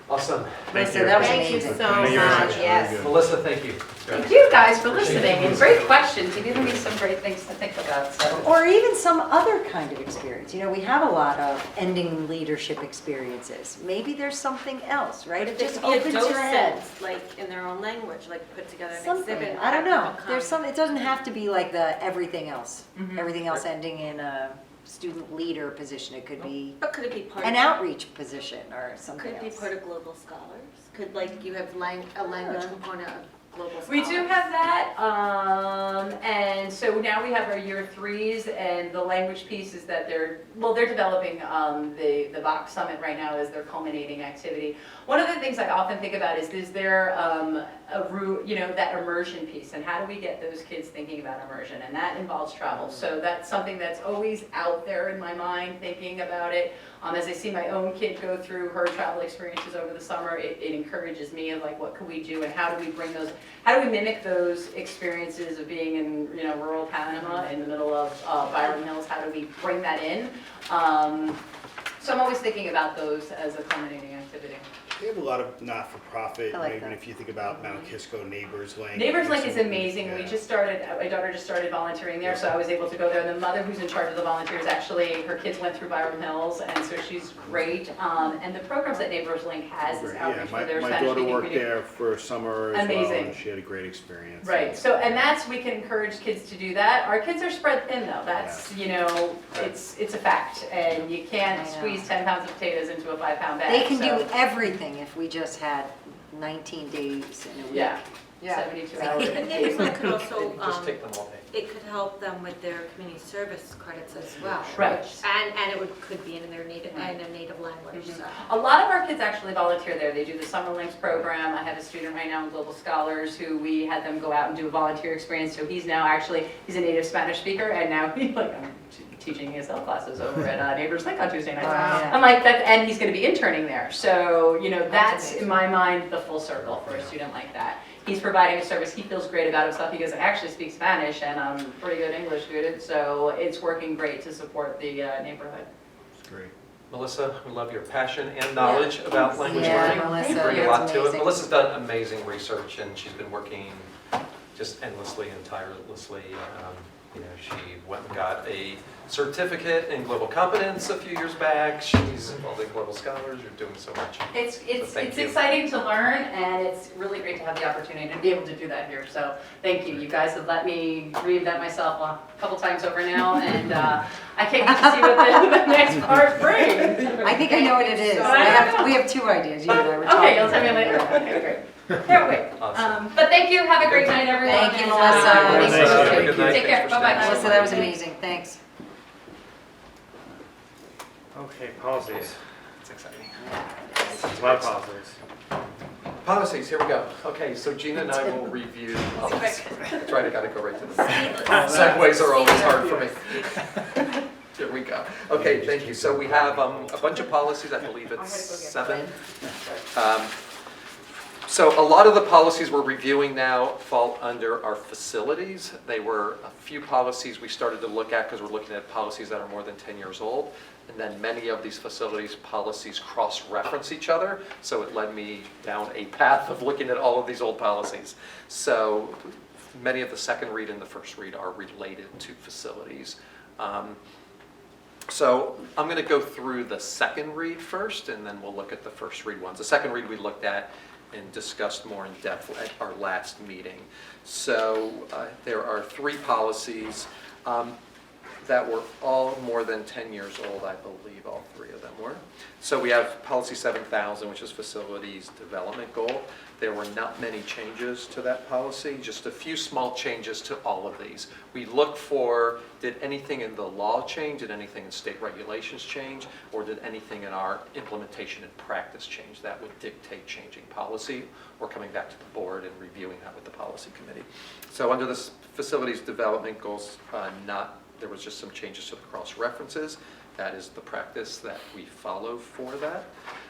Awesome. Melissa, that was Thank you amazing. so Thank you. much, yes. Melissa, thank you. Thank you guys for listening and great questions. You've given me some great things to think about. So. Or even some other kind of experience. We have a lot of ending leadership experiences. Maybe there's something else, right? It just opens your head. Like in their own language, like put together an Something, exhibit. I don't know. There's some. it doesn't have to be like the everything else. Mhm. Everything else ending in a student leader position. It could be But could it be part an of, outreach position or something could it be else. part of Global Scholars? Could you have a language component of Global Scholars? We do have that, and so now we have our year 3s, and the language piece is that they're developing the Vox Summit right now as their culminating activity. One of the things I often think about is there that immersion piece, and how do we get those kids thinking about immersion, and that involves travel. So that's something that's always out there in my mind, thinking about it. As I see my own kid go through her travel experiences over the summer, it encourages me of like, what could we do and how do we mimic those experiences of being in rural Panama in the middle of Byron Hills? How do we bring that in? So I'm always thinking about those as a culminating activity. We have a lot of not-for-profit, I like even that. if you think about Mount Kisco, Neighbors Link. Neighbors Link there's is some- amazing. We yeah. just started, my daughter just started volunteering there, so I was able to go there. The mother who's in charge of the volunteers, actually, her kids went through Byram Hills, and so she's great. And the programs that Neighbors Link has is Yeah, outreach for their my Spanish daughter speaking worked community. there for a summer as well, Amazing. and she had a great experience. Right, so, and that's, we can encourage kids to do that. Our kids are spread thin though, that's, you know, it's a fact. And you I can't know. squeeze 10 pounds of potatoes into a 5-pound bag. They can so- do everything if we just had 19 days in a week. Yeah, Yeah. 72 hours. And Neighbors Link could also, Just take them all day. it could help them with their community service credits as well. Right. which- And it could be in their native language, so. A lot of our kids actually volunteer there. They do the Summer Links program. I have a student right now in Global Scholars who we had them go out and do a volunteer experience. So he's now actually, he's a native Spanish speaker, and now he's like, I'm teaching ESL classes over at Neighbors Link on Tuesday nights. Wow. I'm like, that, and he's going to be interning there. So, you know, that's amazing. in my mind the full circle for a student like that. He's providing a service. He feels great about himself. He goes, I actually speak Spanish, and I'm a pretty good English student. So it's working great to support the neighborhood. It's great. Melissa, we love your passion and knowledge about language Yeah, learning. Melissa, You bring a that's lot to it. amazing. Melissa's done amazing research, and she's been working just endlessly and tirelessly. You know, she went and got a certificate in global competence a few years back. She's involved in Global Scholars. You're doing so much. It's you. exciting to learn, and it's really great to have the opportunity to be able to do that here. So thank you. You guys have let me reinvent myself a couple times over now, and I can't wait to see what the next part brings. I think I know what it is. We have 2 ideas, you and I were talking. Okay, you'll tell me later. Okay, great. Can't wait. Awesome. But thank you. Have a great night, everyone. Thank you, and, Melissa. thanks Nice for to listening. meet you. Take care. Thanks for Bye-bye. staying. Melissa, that was amazing, thanks. Okay, policies. It's exciting. A lot of policies. Policies, here we go. Okay, so Gina and I will review. That's right, I gotta go right to the. Segues are always hard for me. Here we go. Okay, thank you. So we have a bunch of policies, I believe it's 7. So a lot of the policies we're reviewing now fall under our facilities. They were a few policies we started to look at because we're looking at policies that are more than 10 years old. And then many of these facilities policies cross-reference each other. So it led me down a path of looking at all of these old policies. So many of the second read and the first read are related to facilities. So I'm going to go through the second read first, and then we'll look at the first read ones. The second read we looked at and discussed more in depth at our last meeting. So there are 3 policies that were all more than 10 years old, I believe all 3 of them were. So we have policy 7000, which is facilities development goal. There were not many changes to that policy, just a few small changes to all of these. We looked for, did anything in the law change, did anything in state regulations change, or did anything in our implementation and practice change that would dictate changing policy or coming back to the board and reviewing that with the policy committee. So under this facilities development goals, there was just some changes to the cross references. That is the practice that we follow for that.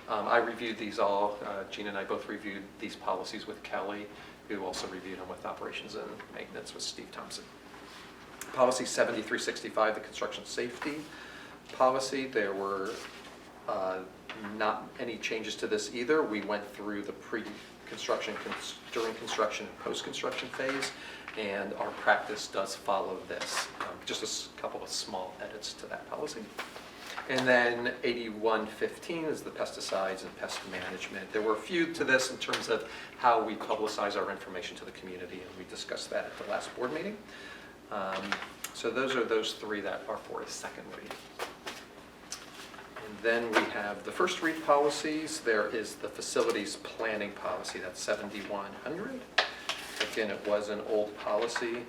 I reviewed these all. Gina and I both reviewed these policies with Kelly, who also reviewed them with operations and maintenance with Steve Thompson. Policy 7365, the construction safety policy. There were not any changes to this either. We went through the pre-construction, during construction, and post-construction phase, and our practice does follow this. Just a couple of small edits to that policy. And then 8115 is the pesticides and pest management. There were a few to this in terms of how we publicize our information to the community, and we discussed that at the last board meeting. So those are those 3 that are for a second read. And then we have the first read policies. There is the facilities planning policy, that's 7100. Again, it was an old policy.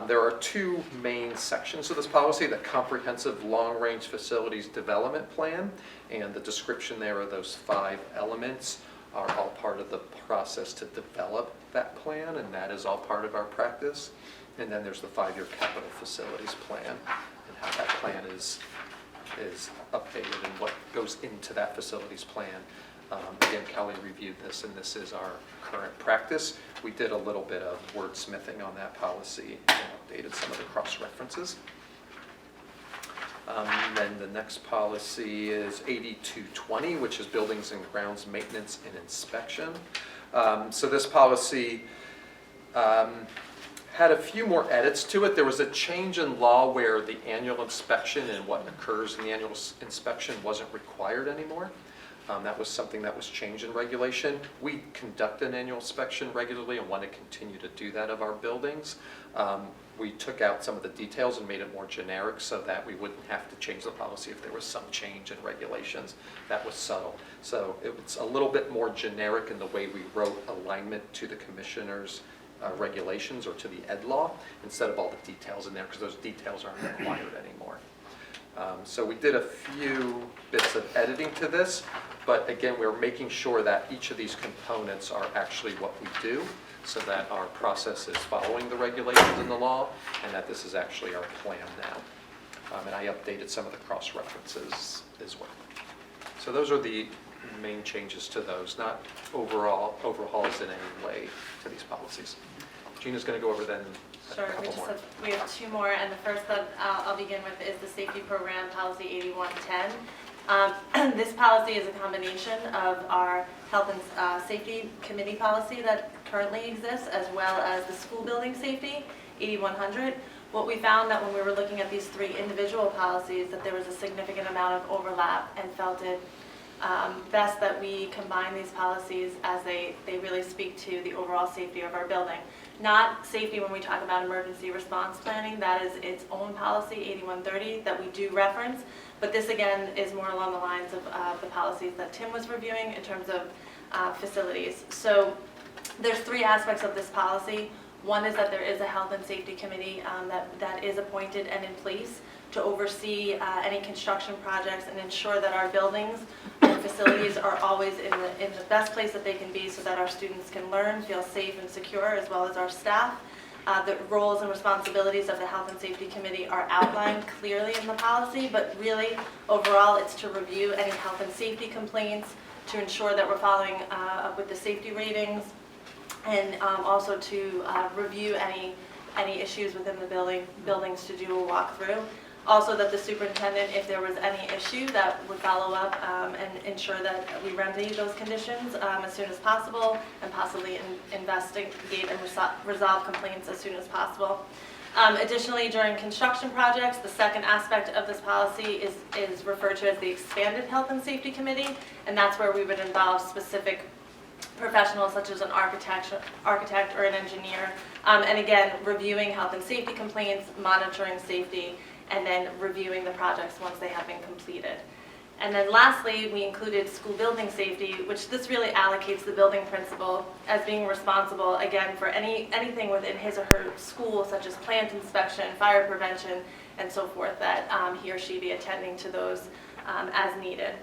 There are 2 main sections of this policy: the comprehensive long-range facilities development plan, and the description there of those 5 elements are all part of the process to develop that plan, and that is all part of our practice. And then there's the 5-year capital facilities plan, and how that plan is updated and what goes into that facilities plan. Again, Kelly reviewed this, and this is our current practice. We did a little bit of wordsmithing on that policy and updated some of the cross-references. Then then the next policy is 8220, which is buildings and grounds maintenance and inspection. So this policy had a few more edits to it. There was a change in law where the annual inspection and what occurs in the annual inspection wasn't required anymore. That was something that was changed in regulation. We conduct an annual inspection regularly and want to continue to do that of our buildings. We took out some of the details and made it more generic so that we wouldn't have to change the policy if there was some change in regulations that was subtle. So it was a little bit more generic in the way we wrote alignment to the commissioner's regulations or to the ed law instead of all the details in there, because those details aren't required anymore. So we did a few bits of editing to this, but again, we're making sure that each of these components are actually what we do, so that our process is following the regulations in the law, and that this is actually our plan now. And I updated some of the cross-references as well. So those are the main changes to those, not overhauls in any way to these policies. Gina's going to go over then a Sure, couple more. we have two more, and the first that I'll begin with is the safety program, policy 8110. This policy is a combination of our health and safety committee policy that currently exists, as well as the school building safety, 8100. What we found that when we were looking at these three individual policies, that there was a significant amount of overlap, and felt it best that we combine these policies as they really speak to the overall safety of our building. Not safety when we talk about emergency response planning, that is its own policy, 8130, that we do reference, but this again is more along the lines of the policies that Tim was reviewing in terms of facilities. So there's three aspects of this policy. One is that there is a health and safety committee that is appointed and in place to oversee any construction projects and ensure that our buildings and facilities are always in the best place that they can be, so that our students can learn, feel safe and secure, as well as our staff. The roles and responsibilities of the Health and Safety Committee are outlined clearly in the policy, but really overall it's to review any health and safety complaints, to ensure that we're following up with the safety ratings, and also to review any issues within the buildings, to do a walkthrough. Also that the superintendent, if there was any issue, that would follow up and ensure that we remedy those conditions as soon as possible, and possibly investigate and resolve complaints as soon as possible. Additionally, during construction projects, the second aspect of this policy is referred to as the expanded health and safety committee, and that's where we would involve specific professionals such as an architect or an engineer, and again, reviewing health and safety complaints, monitoring safety, and then reviewing the projects once they have been completed. And then lastly, we included school building safety, which this really allocates the building principal as being responsible, again, for anything within his or her school, such as plant inspection, fire prevention, and so forth, that he or she be attending to those as needed.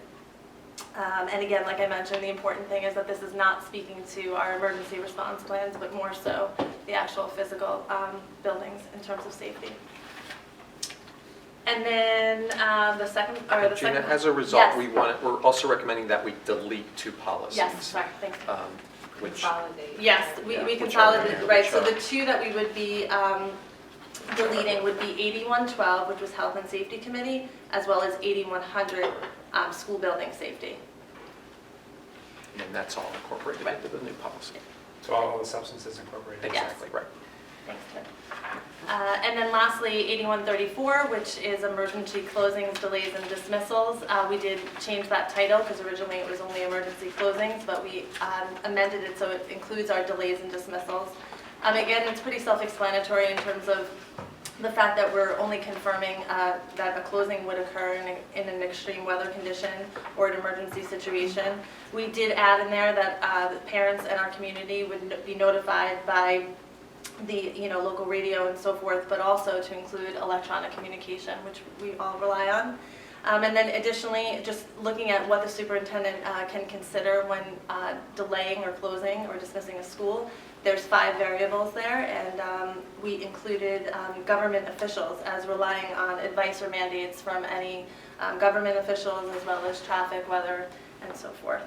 And again, like I mentioned, the important thing is that this is not speaking to our emergency response plans, but more so the actual physical buildings in terms of safety. And then Gina, as a result, yes. we're also recommending that we delete two policies. Yes, sorry, thanks. Which, Consolidate. Yes, we which consolidated, are- right, which so are- the two that we would be deleting would be 8112, which was Health and Safety Committee, as well as 8100, School Building Safety. and that's all incorporated into the new policy. So all the substances incorporated. Exactly, right. Thanks, Tim. And then lastly, 8134, which is emergency closings, delays, and dismissals. We did change that title because originally it was only emergency closings, but we amended it so it includes our delays and dismissals. Again, it's pretty self-explanatory in terms of the fact that we're only confirming that a closing would occur in an extreme weather condition or an emergency situation. We did add in there that the parents and our community would be notified by the local radio and so forth, but also to include electronic communication, which we all rely on. And then additionally, just looking at what the superintendent can consider when delaying or closing or dismissing a school. There's 5 variables there, and we included government officials as relying on advice or mandates from any government officials, as well as traffic, weather, and so forth.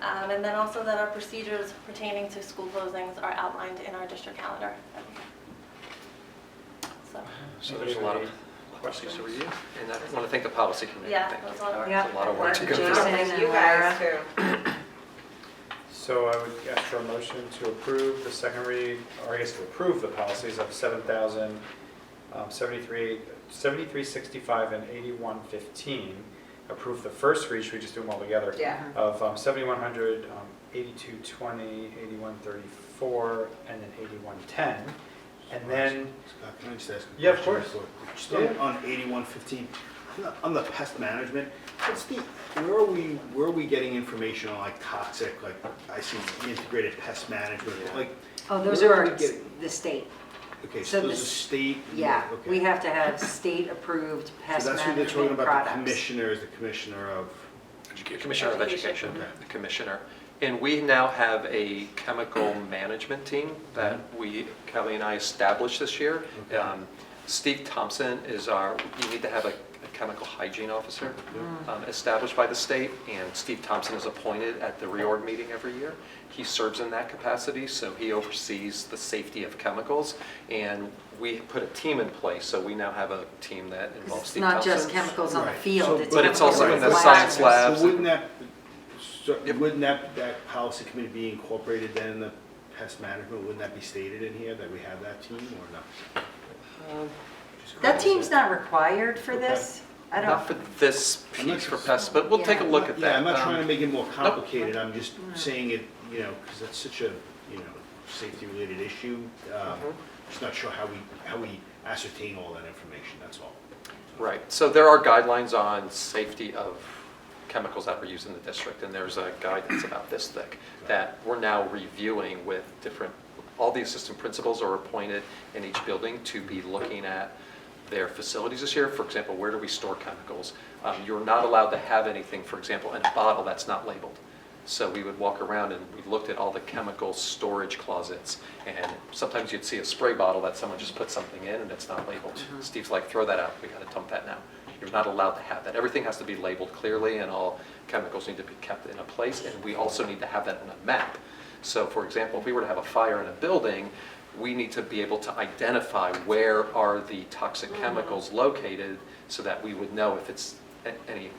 And then also that our procedures pertaining to school closings are outlined in our district calendar. So there's a lot of questions? to review. And I want to thank the policy committee. Yeah, Thank that was you. a lot of work. Yeah. It's a lot of work to go Jason through. and You guys Lara. too. So I would ask for a motion to approve the second read, or I guess to approve the policies of 7,000, 7365 and 8115. Approve the first read, should we just do them all together? Yeah. Of 7100, 8220, 8134, and then 8110. And then, Scott, can I just ask a Yeah, of question? course. Just Yeah. on 8115, on the pest management, where are we getting information on like toxic, like I see integrated pest management, like, Oh, those Where are are we getting- the state. okay, So so those the are state? Yeah, okay. we have to have state-approved pest So that's who they're talking management about, the products. commissioner is the commissioner of, Education. Commissioner of Education. Education, Okay. the commissioner. And we now have a chemical management team that Kelly and I established this year. Okay. Steve Thompson is you need to have a chemical hygiene officer Mm. established by the state, and Steve Thompson is appointed at the reorg meeting every year. He serves in that capacity, so he oversees the safety of chemicals, and we put a team in place, so we now have a team that 'Cause involves it's Steve not Thompson. just chemicals on the Right. field, So- it's But it's chemicals also in in the the labs. science labs. so wouldn't that, Yep. wouldn't that policy committee be incorporated then in the pest management, wouldn't that be stated in here, that we have that team, or no? Just That curious. team's not required for this? I Not for don't, this I'm not piece for sure. pests, but we'll take a look at that. Yeah, I'm not trying to make it more nope. complicated, I'm just saying it, because that's such a, safety-related issue. Just not sure how we ascertain all that information, that's all. Right, so there are guidelines on safety of chemicals that were used in the district, and there's a guide that's about this thick that we're now reviewing with all the assistant principals are appointed in each building to be looking at their facilities this year. For example, where do we store chemicals? You're not allowed to have anything, for example, in a bottle that's not labeled. So we would walk around and we looked at all the chemical storage closets, and sometimes you'd see a spray bottle that someone just put something in and it's not labeled. Steve's like, throw that out, we gotta dump that now. You're not allowed to have that. Everything has to be labeled clearly, and all chemicals need to be kept in a place, and we also need to have that in a map. So for example, if we were to have a fire in a building, we need to be able to identify where are the toxic chemicals located so that we would know if it's any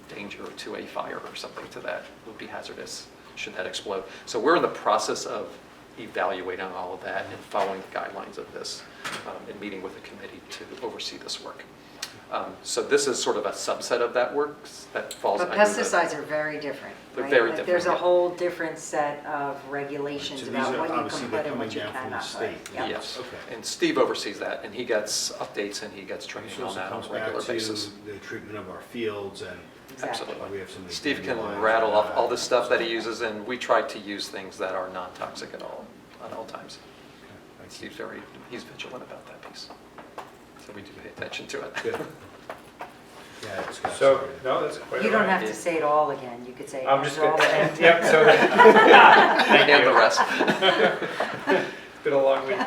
danger to a fire or something to that would be hazardous should that explode. So we're in the process of evaluating all of that and following the guidelines of this and meeting with the committee to oversee this work. So this is sort of a subset of that work that falls but under the- pesticides are very different, They're right? very Like, different, there's a yeah. whole different set of regulations So these about are what you obviously can they're put and coming what you down from the cannot put. state. Yep. Yes, Okay. and Steve oversees that, and he gets updates and he gets training So on it that on comes a back regular to basis. the treatment of our fields and Exactly. Absolutely. why we have so many. Steve can dandelions rattle and off that. all the stuff that he uses, and we try to use things that are non-toxic at all times. Okay, thank you. He's vigilant about that piece. So we do pay attention to it. Good. Yeah, it's got. so, no, that's quite You all don't right. have to say it all again, you could say I'm just all gonna, again. and, yep, so, thank And the you. rest. It's been a long week.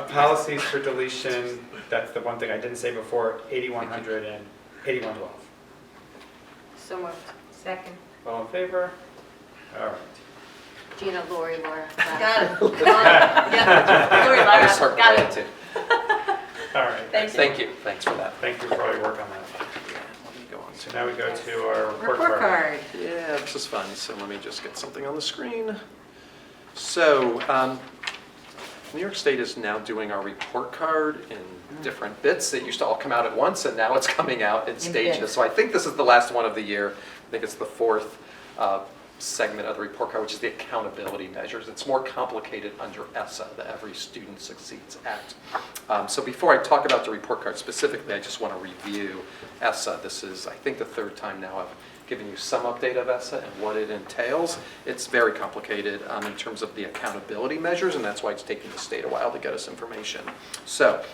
Policies for deletion, that's the one thing I didn't say before, 8100 and 8112. So moved. Second. All in favor? All right. Gina, Lori, Laura. Got it. Yeah. Lori, I Lara, was hurt got by it. that too. All right. Thank you. Thank you, thanks for that. Thank you for all your work on that. Let me go on So to. now we go to our report Report card. card. Yeah, this is fun, so let me just get something on the screen. So, New York State is now doing our report card in different bits. It used to all come out at once, and now it's coming out in stages. bits. So I think this is the last one of the year. I think it's the fourth segment of the report card, which is the accountability measures. It's more complicated under ESSA, the Every Student Succeeds Act. So before I talk about the report card specifically, I just want to review ESSA. This is, I think, the third time now I've given you some update of ESSA and what it entails. It's very complicated in terms of the accountability measures, and that's why it's taking the state a while to get us information. So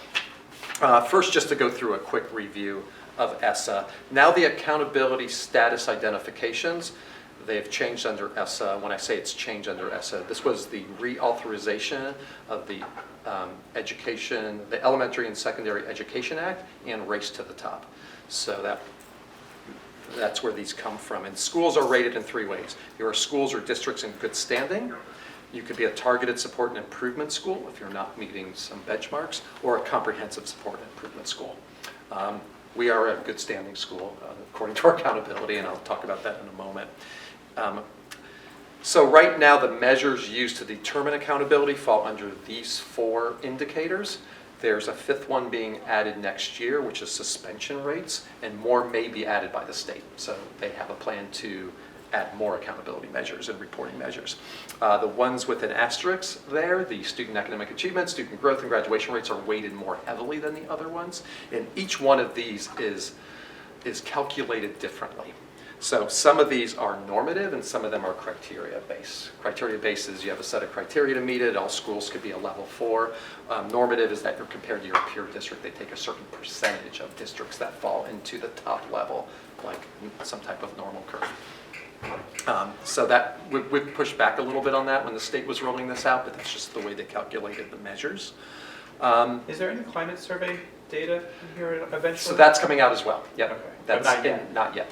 first, just to go through a quick review of ESSA. Now the accountability status identifications, they've changed under ESSA. When I say it's changed under ESSA, this was the reauthorization of the the Elementary and Secondary Education Act and Race to the Top. So that's where these come from. And schools are rated in three ways. There are schools or districts in good standing. You could be a targeted support and improvement school if you're not meeting some benchmarks, or a comprehensive support and improvement school. we are a good standing school according to our accountability, and I'll talk about that in a moment. So right now, the measures used to determine accountability fall under these 4 indicators. There's a 5th one being added next year, which is suspension rates, and more may be added by the state. So they have a plan to add more accountability measures and reporting measures. The ones with an asterisk there, the student academic achievement, student growth, and graduation rates are weighted more heavily than the other ones. And each one of these is calculated differently. So some of these are normative and some of them are criteria-based. Criteria-based is you have a set of criteria to meet it. All schools could be a level 4. Normative is that you're compared to your peer district. They take a certain percentage of districts that fall into the top level, like some type of normal curve. So that we've pushed back a little bit on that when the state was rolling this out, but that's just the way they calculated the measures. Is there any climate survey data in here eventually? So that's coming out as well. Yep. Okay. That's But not yet. Not yet.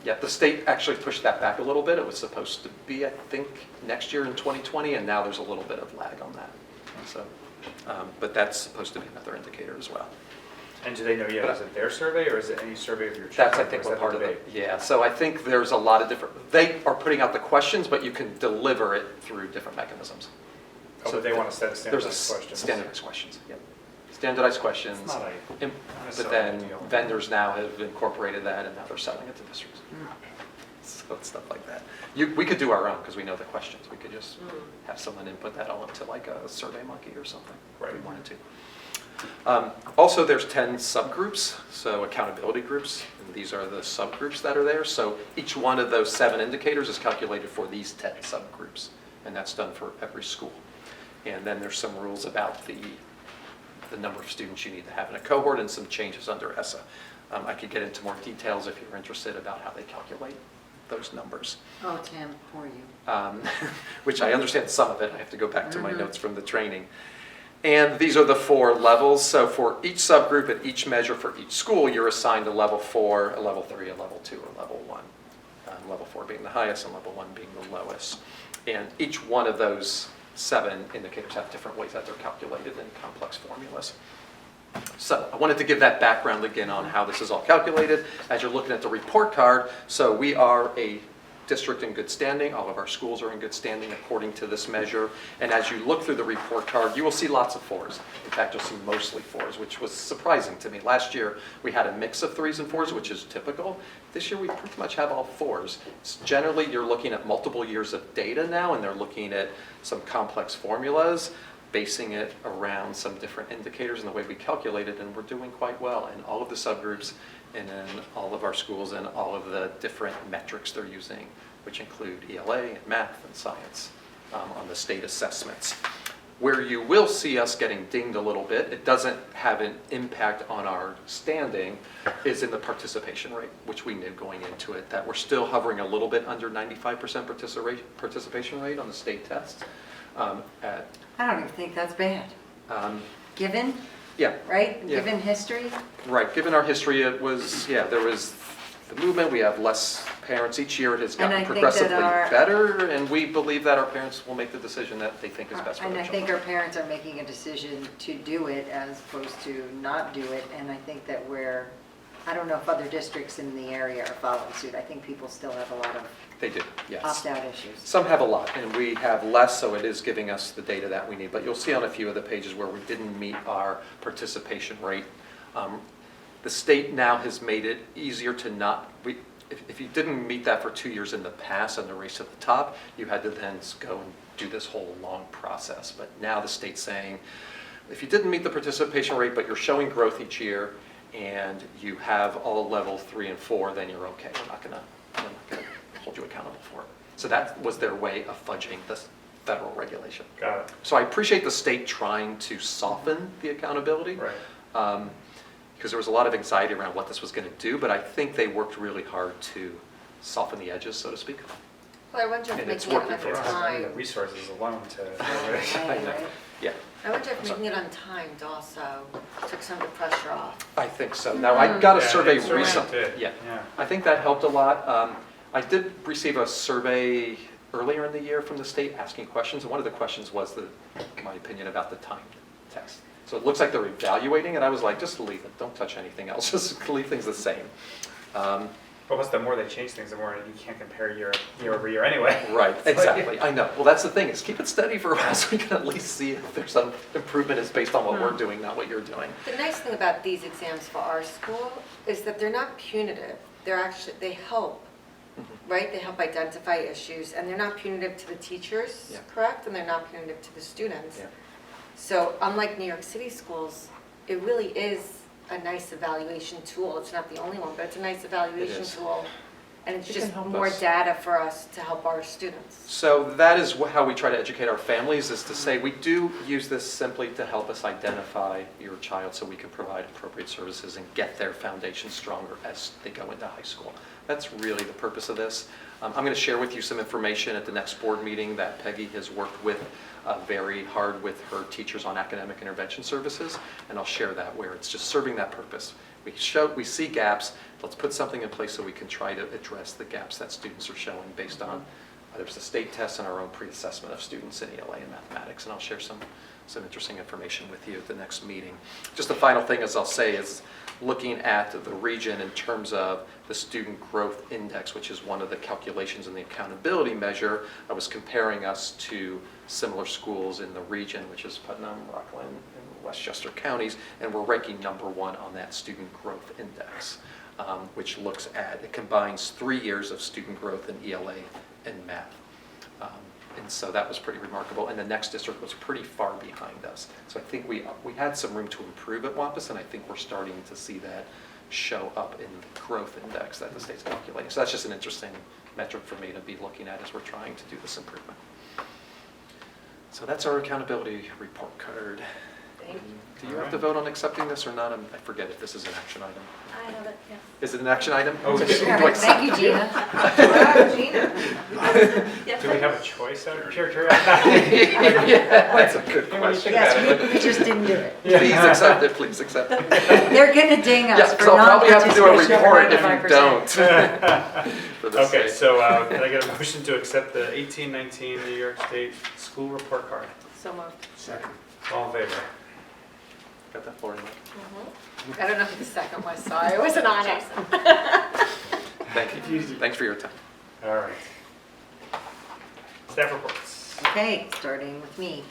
Yeah, the state actually pushed that back a little bit. It was supposed to be, I think, next year in 2020, and now there's a little bit of lag on that. So, but that's supposed to be another indicator as well. And do they know yet, is it their survey or is it any survey of your choice? That's, I think, what part of it. Yeah, so I think there's a lot of different, they are putting out the questions, but you can deliver it through different mechanisms. Oh, but they want to set There's standardized questions. standardized questions, yep. Standardized questions. It's not Im- not But necessarily then a deal. vendors now have incorporated that and now they're selling it to districts. So it's stuff like that. We could do our own because we know the questions. We could just have someone input that all into like a Survey Monkey or something if we wanted to. Also, there's 10 subgroups, so accountability groups. And these are the subgroups that are there. So each one of those 7 indicators is calculated for these 10 subgroups. And that's done for every school. And then there's some rules about the number of students you need to have in a cohort and some changes under ESSA. I could get into more details if you're interested about how they calculate those numbers. Oh, Tim, poor you. Which I understand some of it. I have to go back to my notes from the training. And these are the 4 levels. So for each subgroup and each measure for each school, you're assigned a level 4, a level 3, a level 2, or level 1. Level 4 being the highest and level 1 being the lowest. And each one of those 7 indicators have different ways that they're calculated in complex formulas. So I wanted to give that background again on how this is all calculated. As you're looking at the report card, so we are a district in good standing. All of our schools are in good standing according to this measure. And as you look through the report card, you will see lots of 4s. In fact, you'll see mostly 4s, which was surprising to me. Last year, we had a mix of 3s and 4s, which is typical. This year, we pretty much have all 4s. Generally, you're looking at multiple years of data now, and they're looking at some complex formulas, basing it around some different indicators and the way we calculate it, and we're doing quite well in all of the subgroups and in all of our schools and all of the different metrics they're using, which include ELA and math and science on the state assessments. Where you will see us getting dinged a little bit, it doesn't have an impact on our standing, is in the participation rate, which we knew going into it, that we're still hovering a little bit under 95% participation rate on the state tests. I don't even think that's bad. Given, Yeah, right? Yeah. Given history? right. Given our history, it was, there was the movement. We have less parents each year. It has And I gotten think progressively that better, and we believe that our parents will make the decision that they think is best for And their I children. think our parents are making a decision to do it as opposed to not do it. And I think that I don't know if other districts in the area are following suit. I think people still have a lot of They do, yes. opt-out issues. Some have a lot, and we have less, so it is giving us the data that we need. But you'll see on a few of the pages where we didn't meet our participation rate. The state now has made it easier to not, if you didn't meet that for 2 years in the past on the race to the top, you had to then go and do this whole long process. But now the state's saying, if you didn't meet the participation rate, but you're showing growth each year, and you have all level 3 and 4, then you're okay. We're not gonna hold you accountable for it. So that was their way of fudging this federal regulation. Got it. So I appreciate the state trying to soften the accountability. Right. Because there was a lot of anxiety around what this was going to do, but I think they worked really hard to soften the edges, so to speak. Well, I wonder if And it's making it working on for us. time. The resources alone to. Right, right. Yeah, I wonder if making it untimed also took some of the pressure off. I think so. Now, I got a Yeah, survey it certainly recently. did. Yeah, Yeah. I think that helped a lot. I did receive a survey earlier in the year from the state asking questions, and one of the questions was my opinion about the time test. So it looks like they're evaluating, and I was like, just leave it, don't touch anything else, just leave things the same. But plus, the more they change things, the more you can't compare year over year anyway. Right, exactly, I know. Well, that's the thing, is keep it steady for a while so we can at least see if there's some improvement is based on what we're doing, not what you're doing. The nice thing about these exams for our school is that they're not punitive. They help, right? They help identify issues, and they're not punitive to the teachers, Yeah. correct? And they're not punitive to the students. Yeah. So unlike New York City schools, it really is a nice evaluation tool. It's not the only one, but it's a nice evaluation is. tool. And it's It just can help more us. data for us to help our students. So that is how we try to educate our families, is to say we do use this simply to help us identify your child so we can provide appropriate services and get their foundation stronger as they go into high school. That's really the purpose of this. I'm going to share with you some information at the next board meeting that Peggy has worked with very hard with her teachers on academic intervention services, and I'll share that where it's just serving that purpose. We see gaps, let's put something in place so we can try to address the gaps that students are showing based on, there's the state tests and our own pre-assessment of students in ELA and mathematics, and I'll share some interesting information with you at the next meeting. Just the final thing, as I'll say, is looking at the region in terms of the Student Growth Index, which is one of the calculations in the accountability measure. I was comparing us to similar schools in the region, which is Putnam, Rockland, and Westchester counties, and we're ranking #1 on that Student Growth Index, which looks at, it combines 3 years of student growth in ELA and math. And so that was pretty remarkable, and the next district was pretty far behind us. So I think we had some room to improve at Wampus, and I think we're starting to see that show up in the growth index that the state's calculating. So that's just an interesting metric for me to be looking at as we're trying to do this improvement. So that's our accountability report card. Do you have to vote on accepting this or not? I forget if this is an action item. I have it, yeah. Is it an action item? Oh, Do okay. I Thank you, Gina. Wow, Gina. Yes, Do we have a choice out of pure curiosity? Yeah, that's a good question. Yes, we just didn't do it. Please accept it, please accept it. They're gonna ding us Yeah, for because I'll probably have to do a non-participation report over if you 95%. don't. For this Okay, state. so can I get a motion to accept the 18-19 New York State School Report Card? So moved. Second. All in favor? Got that, Lori? I don't know who the second was, sorry, I wasn't on it. Thank you. Thanks for your time. All right. Staff reports. Okay, starting with me.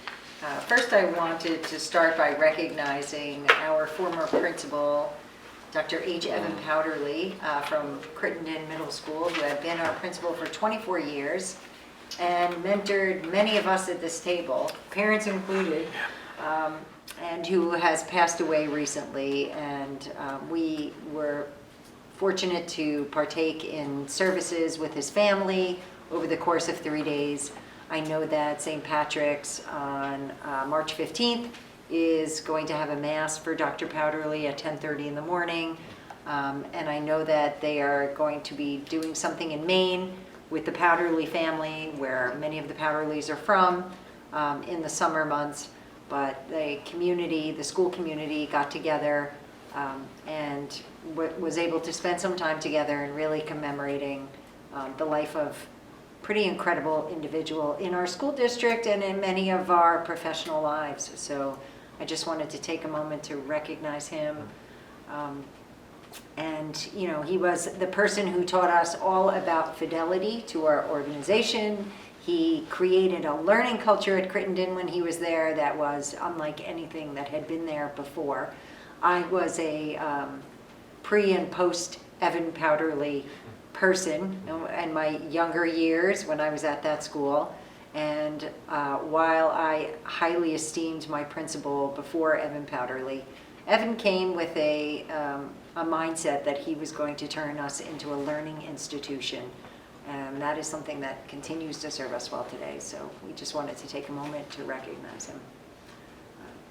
First, I wanted to start by recognizing our former principal, Dr. H. Evan Powderly from Crittenden Middle School, who had been our principal for 24 years and mentored many of us at this table, parents included, and who has passed away recently. And we were fortunate to partake in services with his family over the course of 3 days. I know that St. Patrick's on March 15th is going to have a mass for Dr. Powderly at 10:30 in the morning. And I know that they are going to be doing something in Maine with the Powderly family, where many of the Powderlys are from, in the summer months. But the community, the school community got together and was able to spend some time together and really commemorating the life of pretty incredible individual in our school district and in many of our professional lives. So I just wanted to take a moment to recognize him. And, you know, he was the person who taught us all about fidelity to our organization. He created a learning culture at Crittenden when he was there that was unlike anything that had been there before. I was a pre and post Evan Powderly person in my younger years when I was at that school. And while I highly esteemed my principal before Evan Powderly, Evan came with a mindset that he was going to turn us into a learning institution. And that is something that continues to serve us well today. So we just wanted to take a moment to recognize him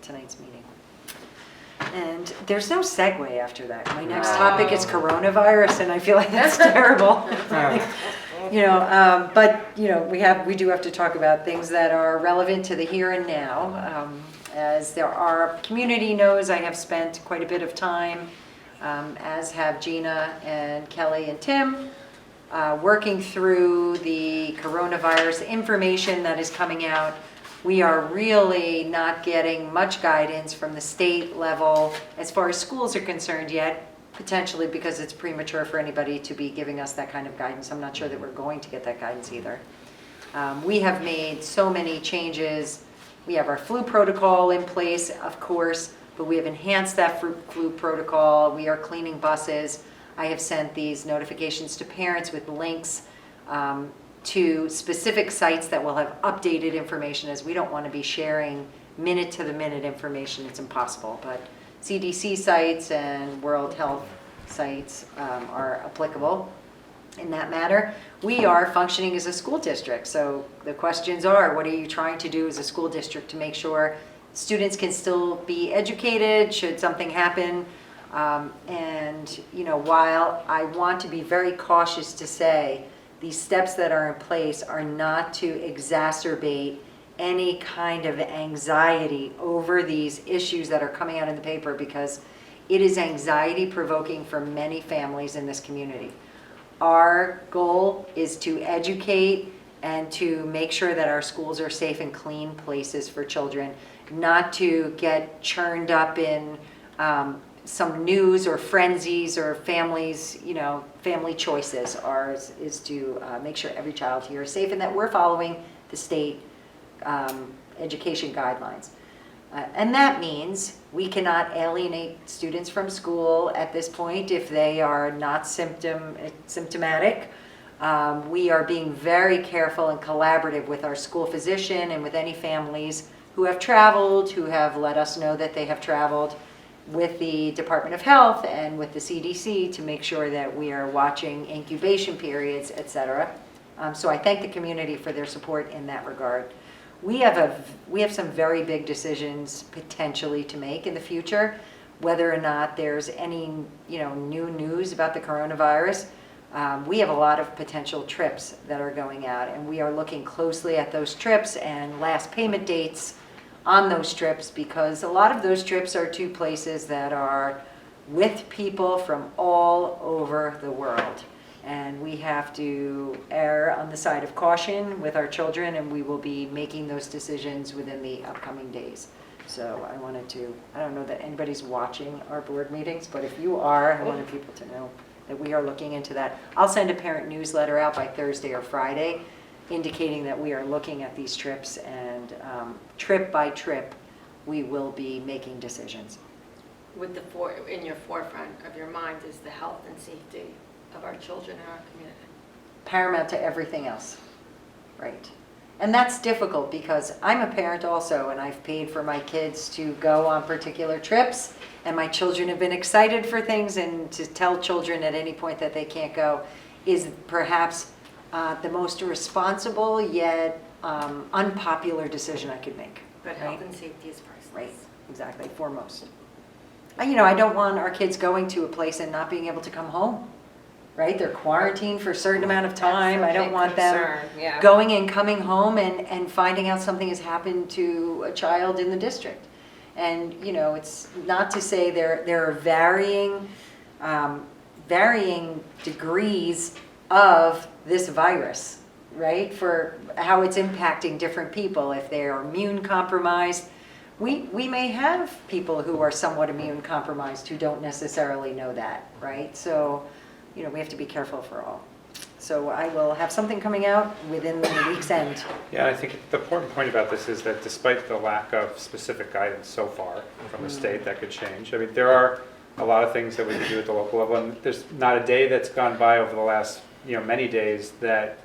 tonight's meeting. And there's no segue after that. My next topic is coronavirus, and I feel like that's terrible. You know, but you know, we do have to talk about things that are relevant to the here and now. As our community knows, I have spent quite a bit of time, as have Gina and Kelly and Tim, working through the coronavirus information that is coming out. We are really not getting much guidance from the state level as far as schools are concerned yet, potentially because it's premature for anybody to be giving us that kind of guidance. I'm not sure that we're going to get that guidance either. We have made so many changes. We have our flu protocol in place, of course, but we have enhanced that flu protocol. We are cleaning buses. I have sent these notifications to parents with links to specific sites that will have updated information, as we don't want to be sharing minute-to-the-minute information. It's impossible, but CDC sites and World Health sites are applicable in that matter. We are functioning as a school district, so the questions are, what are you trying to do as a school district to make sure students can still be educated should something happen? And while I want to be very cautious to say these steps that are in place are not to exacerbate any kind of anxiety over these issues that are coming out in the paper, because it is anxiety provoking for many families in this community. Our goal is to educate and to make sure that our schools are safe and clean places for children, not to get churned up in some news or frenzies or families, family choices. Ours is to make sure every child here is safe and that we're following the state education guidelines. And that means we cannot alienate students from school at this point if they are not symptomatic. We are being very careful and collaborative with our school physician and with any families who have traveled, who have let us know that they have traveled, with the Department of Health and with the CDC to make sure that we are watching incubation periods, et cetera. So I thank the community for their support in that regard. We have some very big decisions potentially to make in the future, whether or not there's any new news about the coronavirus. We have a lot of potential trips that are going out, and we are looking closely at those trips and last payment dates on those trips, because a lot of those trips are to places that are with people from all over the world. And we have to err on the side of caution with our children, and we will be making those decisions within the upcoming days. So I don't know that anybody's watching our board meetings, but if you are, I wanted people to know that we are looking into that. I'll send a parent newsletter out by Thursday or Friday indicating that we are looking at these trips, and trip by trip, we will be making decisions. With in your forefront of your mind is the health and safety of our children in our community. Paramount to everything else, right? And that's difficult because I'm a parent also, and I've paid for my kids to go on particular trips, and my children have been excited for things, and to tell children at any point that they can't go is perhaps the most responsible yet unpopular decision I could make. But right? health and safety is priceless. Right, exactly, foremost. I don't want our kids going to a place and not being able to come home, right? They're quarantined for a certain amount of time. I don't want them going and coming home and finding out something has happened to a child in the district. And, it's not to say there are varying degrees of this virus, right? For how it's impacting different people. If they are immune compromised, we may have people who are somewhat immune compromised who don't necessarily know that, right? So, we have to be careful for all. So I will have something coming out within the week's end. Yeah, I think the important point about this is that despite the lack of specific guidance so far from the state, that could change. I mean, there are a lot of things that we can do at the local level, and there's not a day that's gone by over the last many days that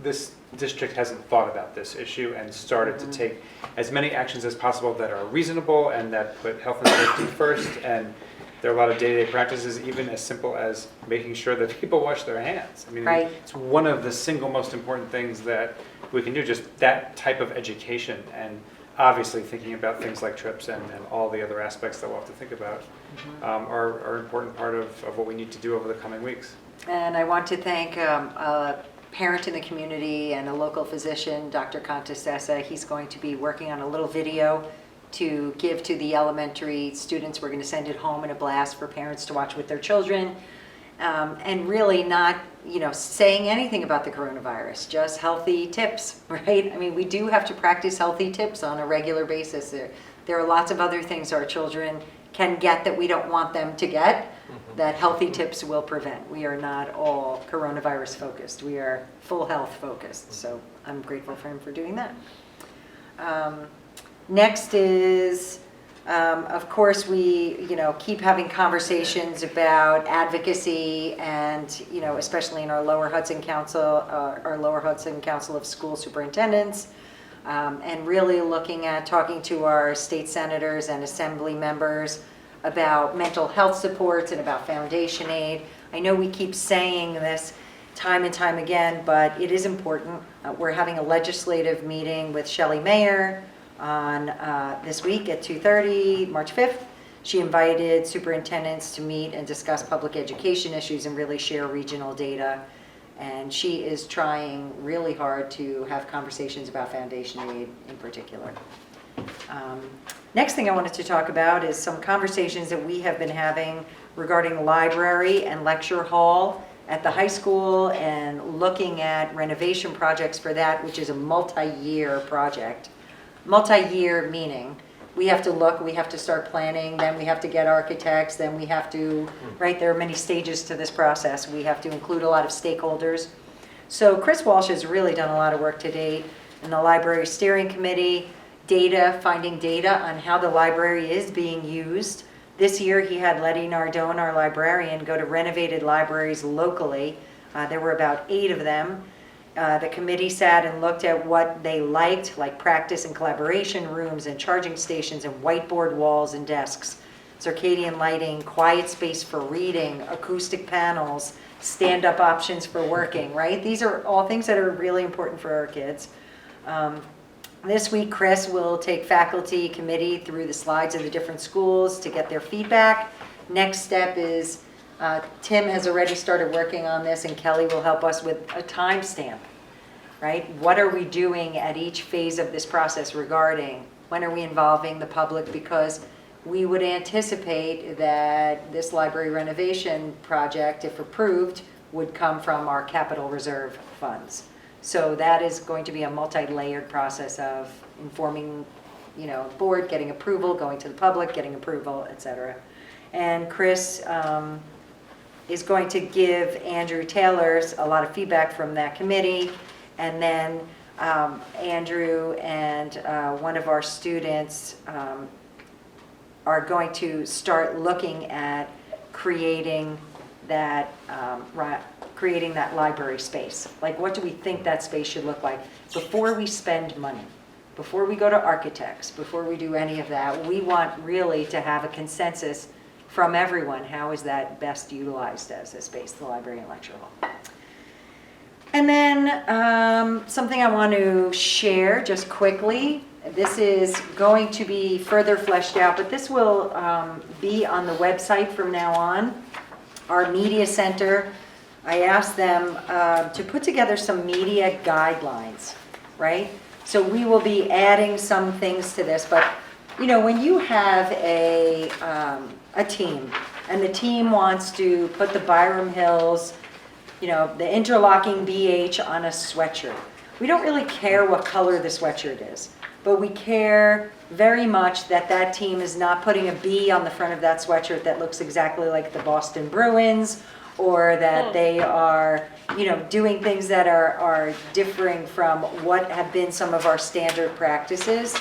this district hasn't thought about this issue and started to take as many actions as possible that are reasonable and that put health and safety first. And there are a lot of day-to-day practices, even as simple as making sure that people wash their hands. I mean, Right. It's one of the single most important things that we can do, just that type of education, and obviously thinking about things like trips and all the other aspects that we'll have to think about are an important part of what we need to do over the coming weeks. And I want to thank a parent in the community and a local physician, Dr. Contestessa. He's going to be working on a little video to give to the elementary students. We're going to send it home in a blast for parents to watch with their children. and really not, saying anything about the coronavirus, just healthy tips, right? I mean, we do have to practice healthy tips on a regular basis. There are lots of other things our children can get that we don't want them to get, that healthy tips will prevent. We are not all coronavirus focused. We are full health focused. So I'm grateful for him for doing that. Next is, of course, we keep having conversations about advocacy, and especially in our Lower Hudson Council of School Superintendents, and really looking at talking to our state senators and assembly members about mental health supports and about foundation aid. I know we keep saying this time and time again, but it is important. We're having a legislative meeting with Shelley Mayer on this week at 2:30, March 5th. She invited superintendents to meet and discuss public education issues and really share regional data. And she is trying really hard to have conversations about foundation aid in particular. Next thing I wanted to talk about is some conversations that we have been having regarding library and lecture hall at the high school, and looking at renovation projects for that, which is a multi-year project. Multi-year meaning we have to start planning, then we have to get architects, then we have to, right, there are many stages to this process. We have to include a lot of stakeholders. So Chris Walsh has really done a lot of work to date in the Library Steering Committee, finding data on how the library is being used. This year he had Letty Nardone, our librarian, go to renovated libraries locally. There were about 8 of them. The committee sat and looked at what they liked, like practice and collaboration rooms and charging stations and whiteboard walls and desks, circadian lighting, quiet space for reading, acoustic panels, stand-up options for working, right? These are all things that are really important for our kids. This week, Chris will take faculty committee through the slides of the different schools to get their feedback. Next step is Tim has already started working on this, and Kelly will help us with a timestamp, right? What are we doing at each phase of this process regarding when are we involving the public? Because we would anticipate that this library renovation project, if approved, would come from our capital reserve funds. So that is going to be a multi-layered process of informing, board, getting approval, going to the public, getting approval, et cetera. And Chris is going to give Andrew Taylor a lot of feedback from that committee. And then Andrew and one of our students are going to start looking at creating that library space. Like, what do we think that space should look like before we spend money, before we go to architects, before we do any of that? We want really to have a consensus from everyone. How is that best utilized as a space, the library and lecture hall? And then something I want to share just quickly. This is going to be further fleshed out, but this will be on the website from now on. Our media center, I asked them to put together some media guidelines, right? So we will be adding some things to this, but when you have a team, and the team wants to put the Byram Hills, the interlocking BH on a sweatshirt, we don't really care what color the sweatshirt is, but we care very much that that team is not putting a B on the front of that sweatshirt that looks exactly like the Boston Bruins, or that they are, doing things that are differing from what have been some of our standard practices.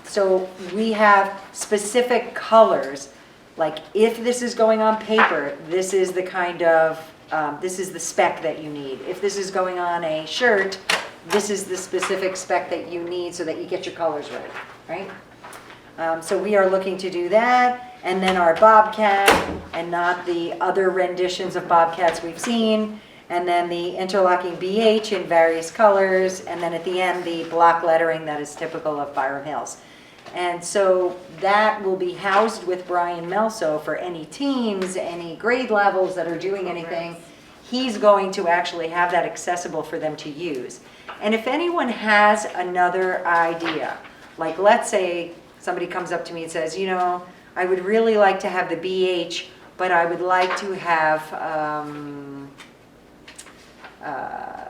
So we have specific colors, like if this is going on paper, this is the kind of, this is the spec that you need. If this is going on a shirt, this is the specific spec that you need so that you get your colors right? So we are looking to do that. And then our Bobcat, and not the other renditions of Bobcats we've seen. And then the interlocking BH in various colors. And then at the end, the block lettering that is typical of Byram Hills. And so that will be housed with Brian Melso for any teams, any grade levels that are doing anything. He's going to actually have that accessible for them to use. And if anyone has another idea, like let's say somebody comes up to me and says, I would really like to have the BH but I would like to have, I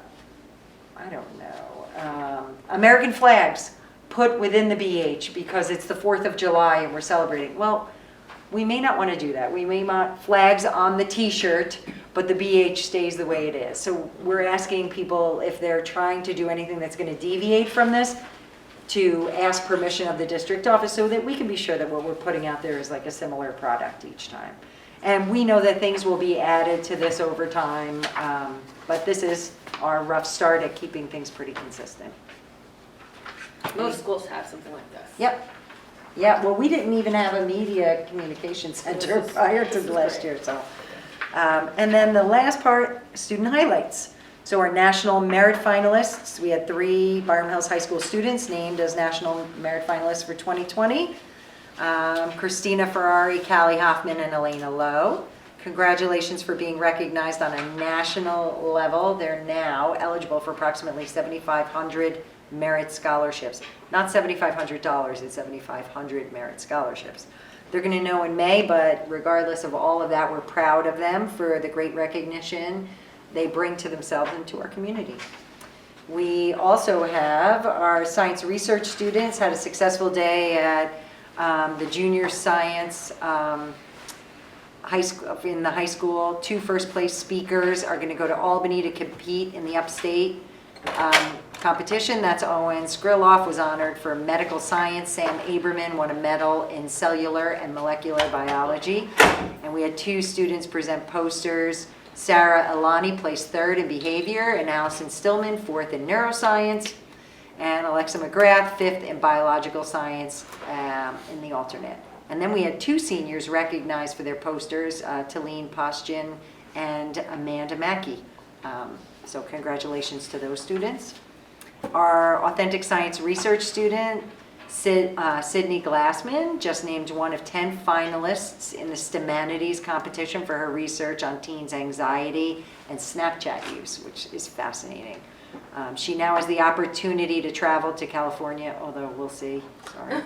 don't know, American flags put within the BH because it's the 4th of July and we're celebrating. Well, we may not want to do that. We may want flags on the t-shirt, but the BH stays the way it is. So we're asking people if they're trying to do anything that's going to deviate from this, to ask permission of the district office so that we can be sure that what we're putting out there is like a similar product each time. And we know that things will be added to this over time, but this is our rough start at keeping things pretty consistent. Most schools have something like this. Yep. Yeah, well, we didn't even have a media communication center prior to the last year, so. And then the last part, student highlights. So our national merit finalists, we had 3 Byram Hills High School students named as national merit finalists for 2020. Christina Ferrari, Callie Hoffman, and Elena Lowe. Congratulations for being recognized on a national level. They're now eligible for approximately 7,500 merit scholarships. Not $7,500, it's 7,500 merit scholarships. They're going to know in May, but regardless of all of that, we're proud of them for the great recognition they bring to themselves and to our community. We also have our science research students had a successful day at the junior science high school, in the high school. 2 first-place speakers are going to go to Albany to compete in the upstate competition. That's Owen Skrilloff was honored for medical science. Sam Aberman won a medal in cellular and molecular biology. And we had 2 students present posters. Sarah Alani placed 3rd in behavior, and Allison Stillman 4th in neuroscience, and Alexa McGrath 5th in biological science in the alternate. And then we had 2 seniors recognized for their posters, Talene Postjan and Amanda Mackey. So congratulations to those students. Our authentic science research student, Sydney Glassman, just named one of 10 finalists in the STEManities competition for her research on teens' anxiety and Snapchat use, which is fascinating. She now has the opportunity to travel to California, although we'll see, sorry,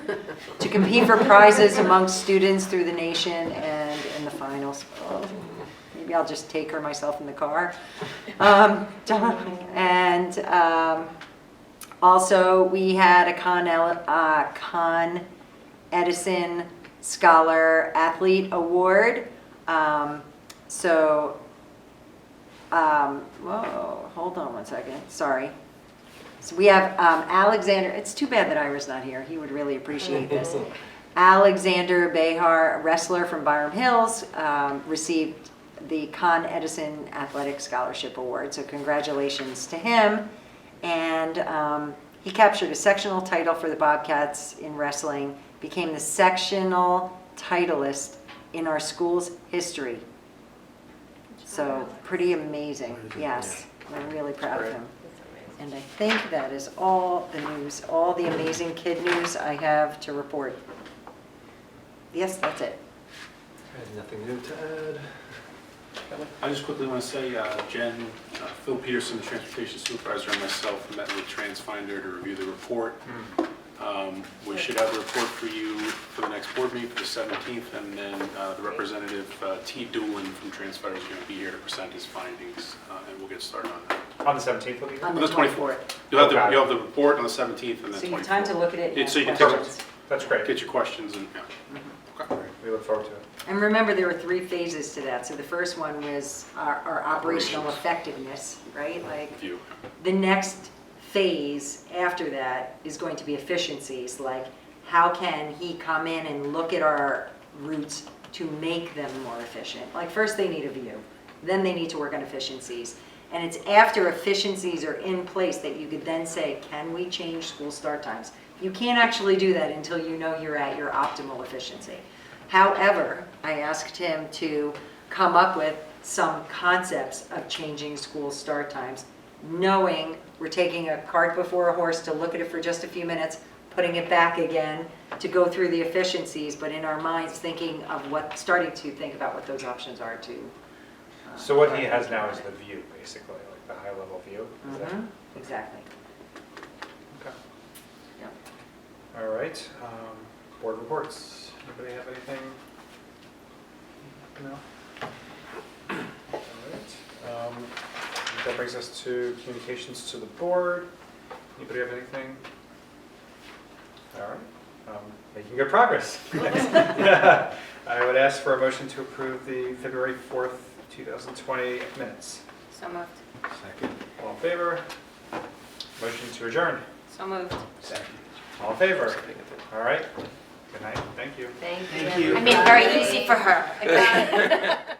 to compete for prizes amongst students through the nation and in the finals. Oh, maybe I'll just take her myself in the car. Also, we had a Con Edison Scholar Athlete Award. Whoa, hold on one second, sorry. So we have Alexander, it's too bad that Ira's not here, he would really appreciate this. Alexander Behar, a wrestler from Byram Hills, received the Con Edison Athletic Scholarship Award, so congratulations to him. And he captured a sectional title for the Bobcats in wrestling, became the sectional titleist in our school's history. So pretty amazing, yes. We're really proud of him. And I think that is all the news, all the amazing kid news I have to report. Yes, that's it. Nothing new to add. I just quickly want to say, Jen, Phil Peterson, the transportation supervisor, and myself met with TransFinder to review the report. We should have a report for you for the next board meeting for the 17th, and then the representative, T. Doolin from TransFinder, is going to be here to present his findings, and we'll get started on that. On the 17th, will be? On the 24th. You'll have the report on the 17th and the 24th. So you have time to look at it and So you can ask take questions. That's great. Get your questions and, yeah. Okay. We look forward to it. And remember, there were 3 phases to that. So the first one was our operational effectiveness, right? Like View. the next phase after that is going to be efficiencies. Like how can he come in and look at our routes to make them more efficient? Like first they need a view, then they need to work on efficiencies. And it's after efficiencies are in place that you could then say, can we change school start times? You can't actually do that until you know you're at your optimal efficiency. However, I asked him to come up with some concepts of changing school start times, knowing we're taking a cart before a horse to look at it for just a few minutes, putting it back again to go through the efficiencies, but in our minds thinking of starting to think about what those options are to. So what he has now is the view, basically, like the high-level view. Is that? Exactly. Okay. Yep. All right. Board reports. Anybody have anything? No? All right. That brings us to communications to the board. Anybody have anything? All right. Making good progress. I would ask for a motion to approve the February 4th, 2020 minutes. So moved. Second. All in favor? Motion to adjourn. So moved. Second. All in favor? All right. Good night. Thank you. Thank Thank you. I made it very easy for her. I got it.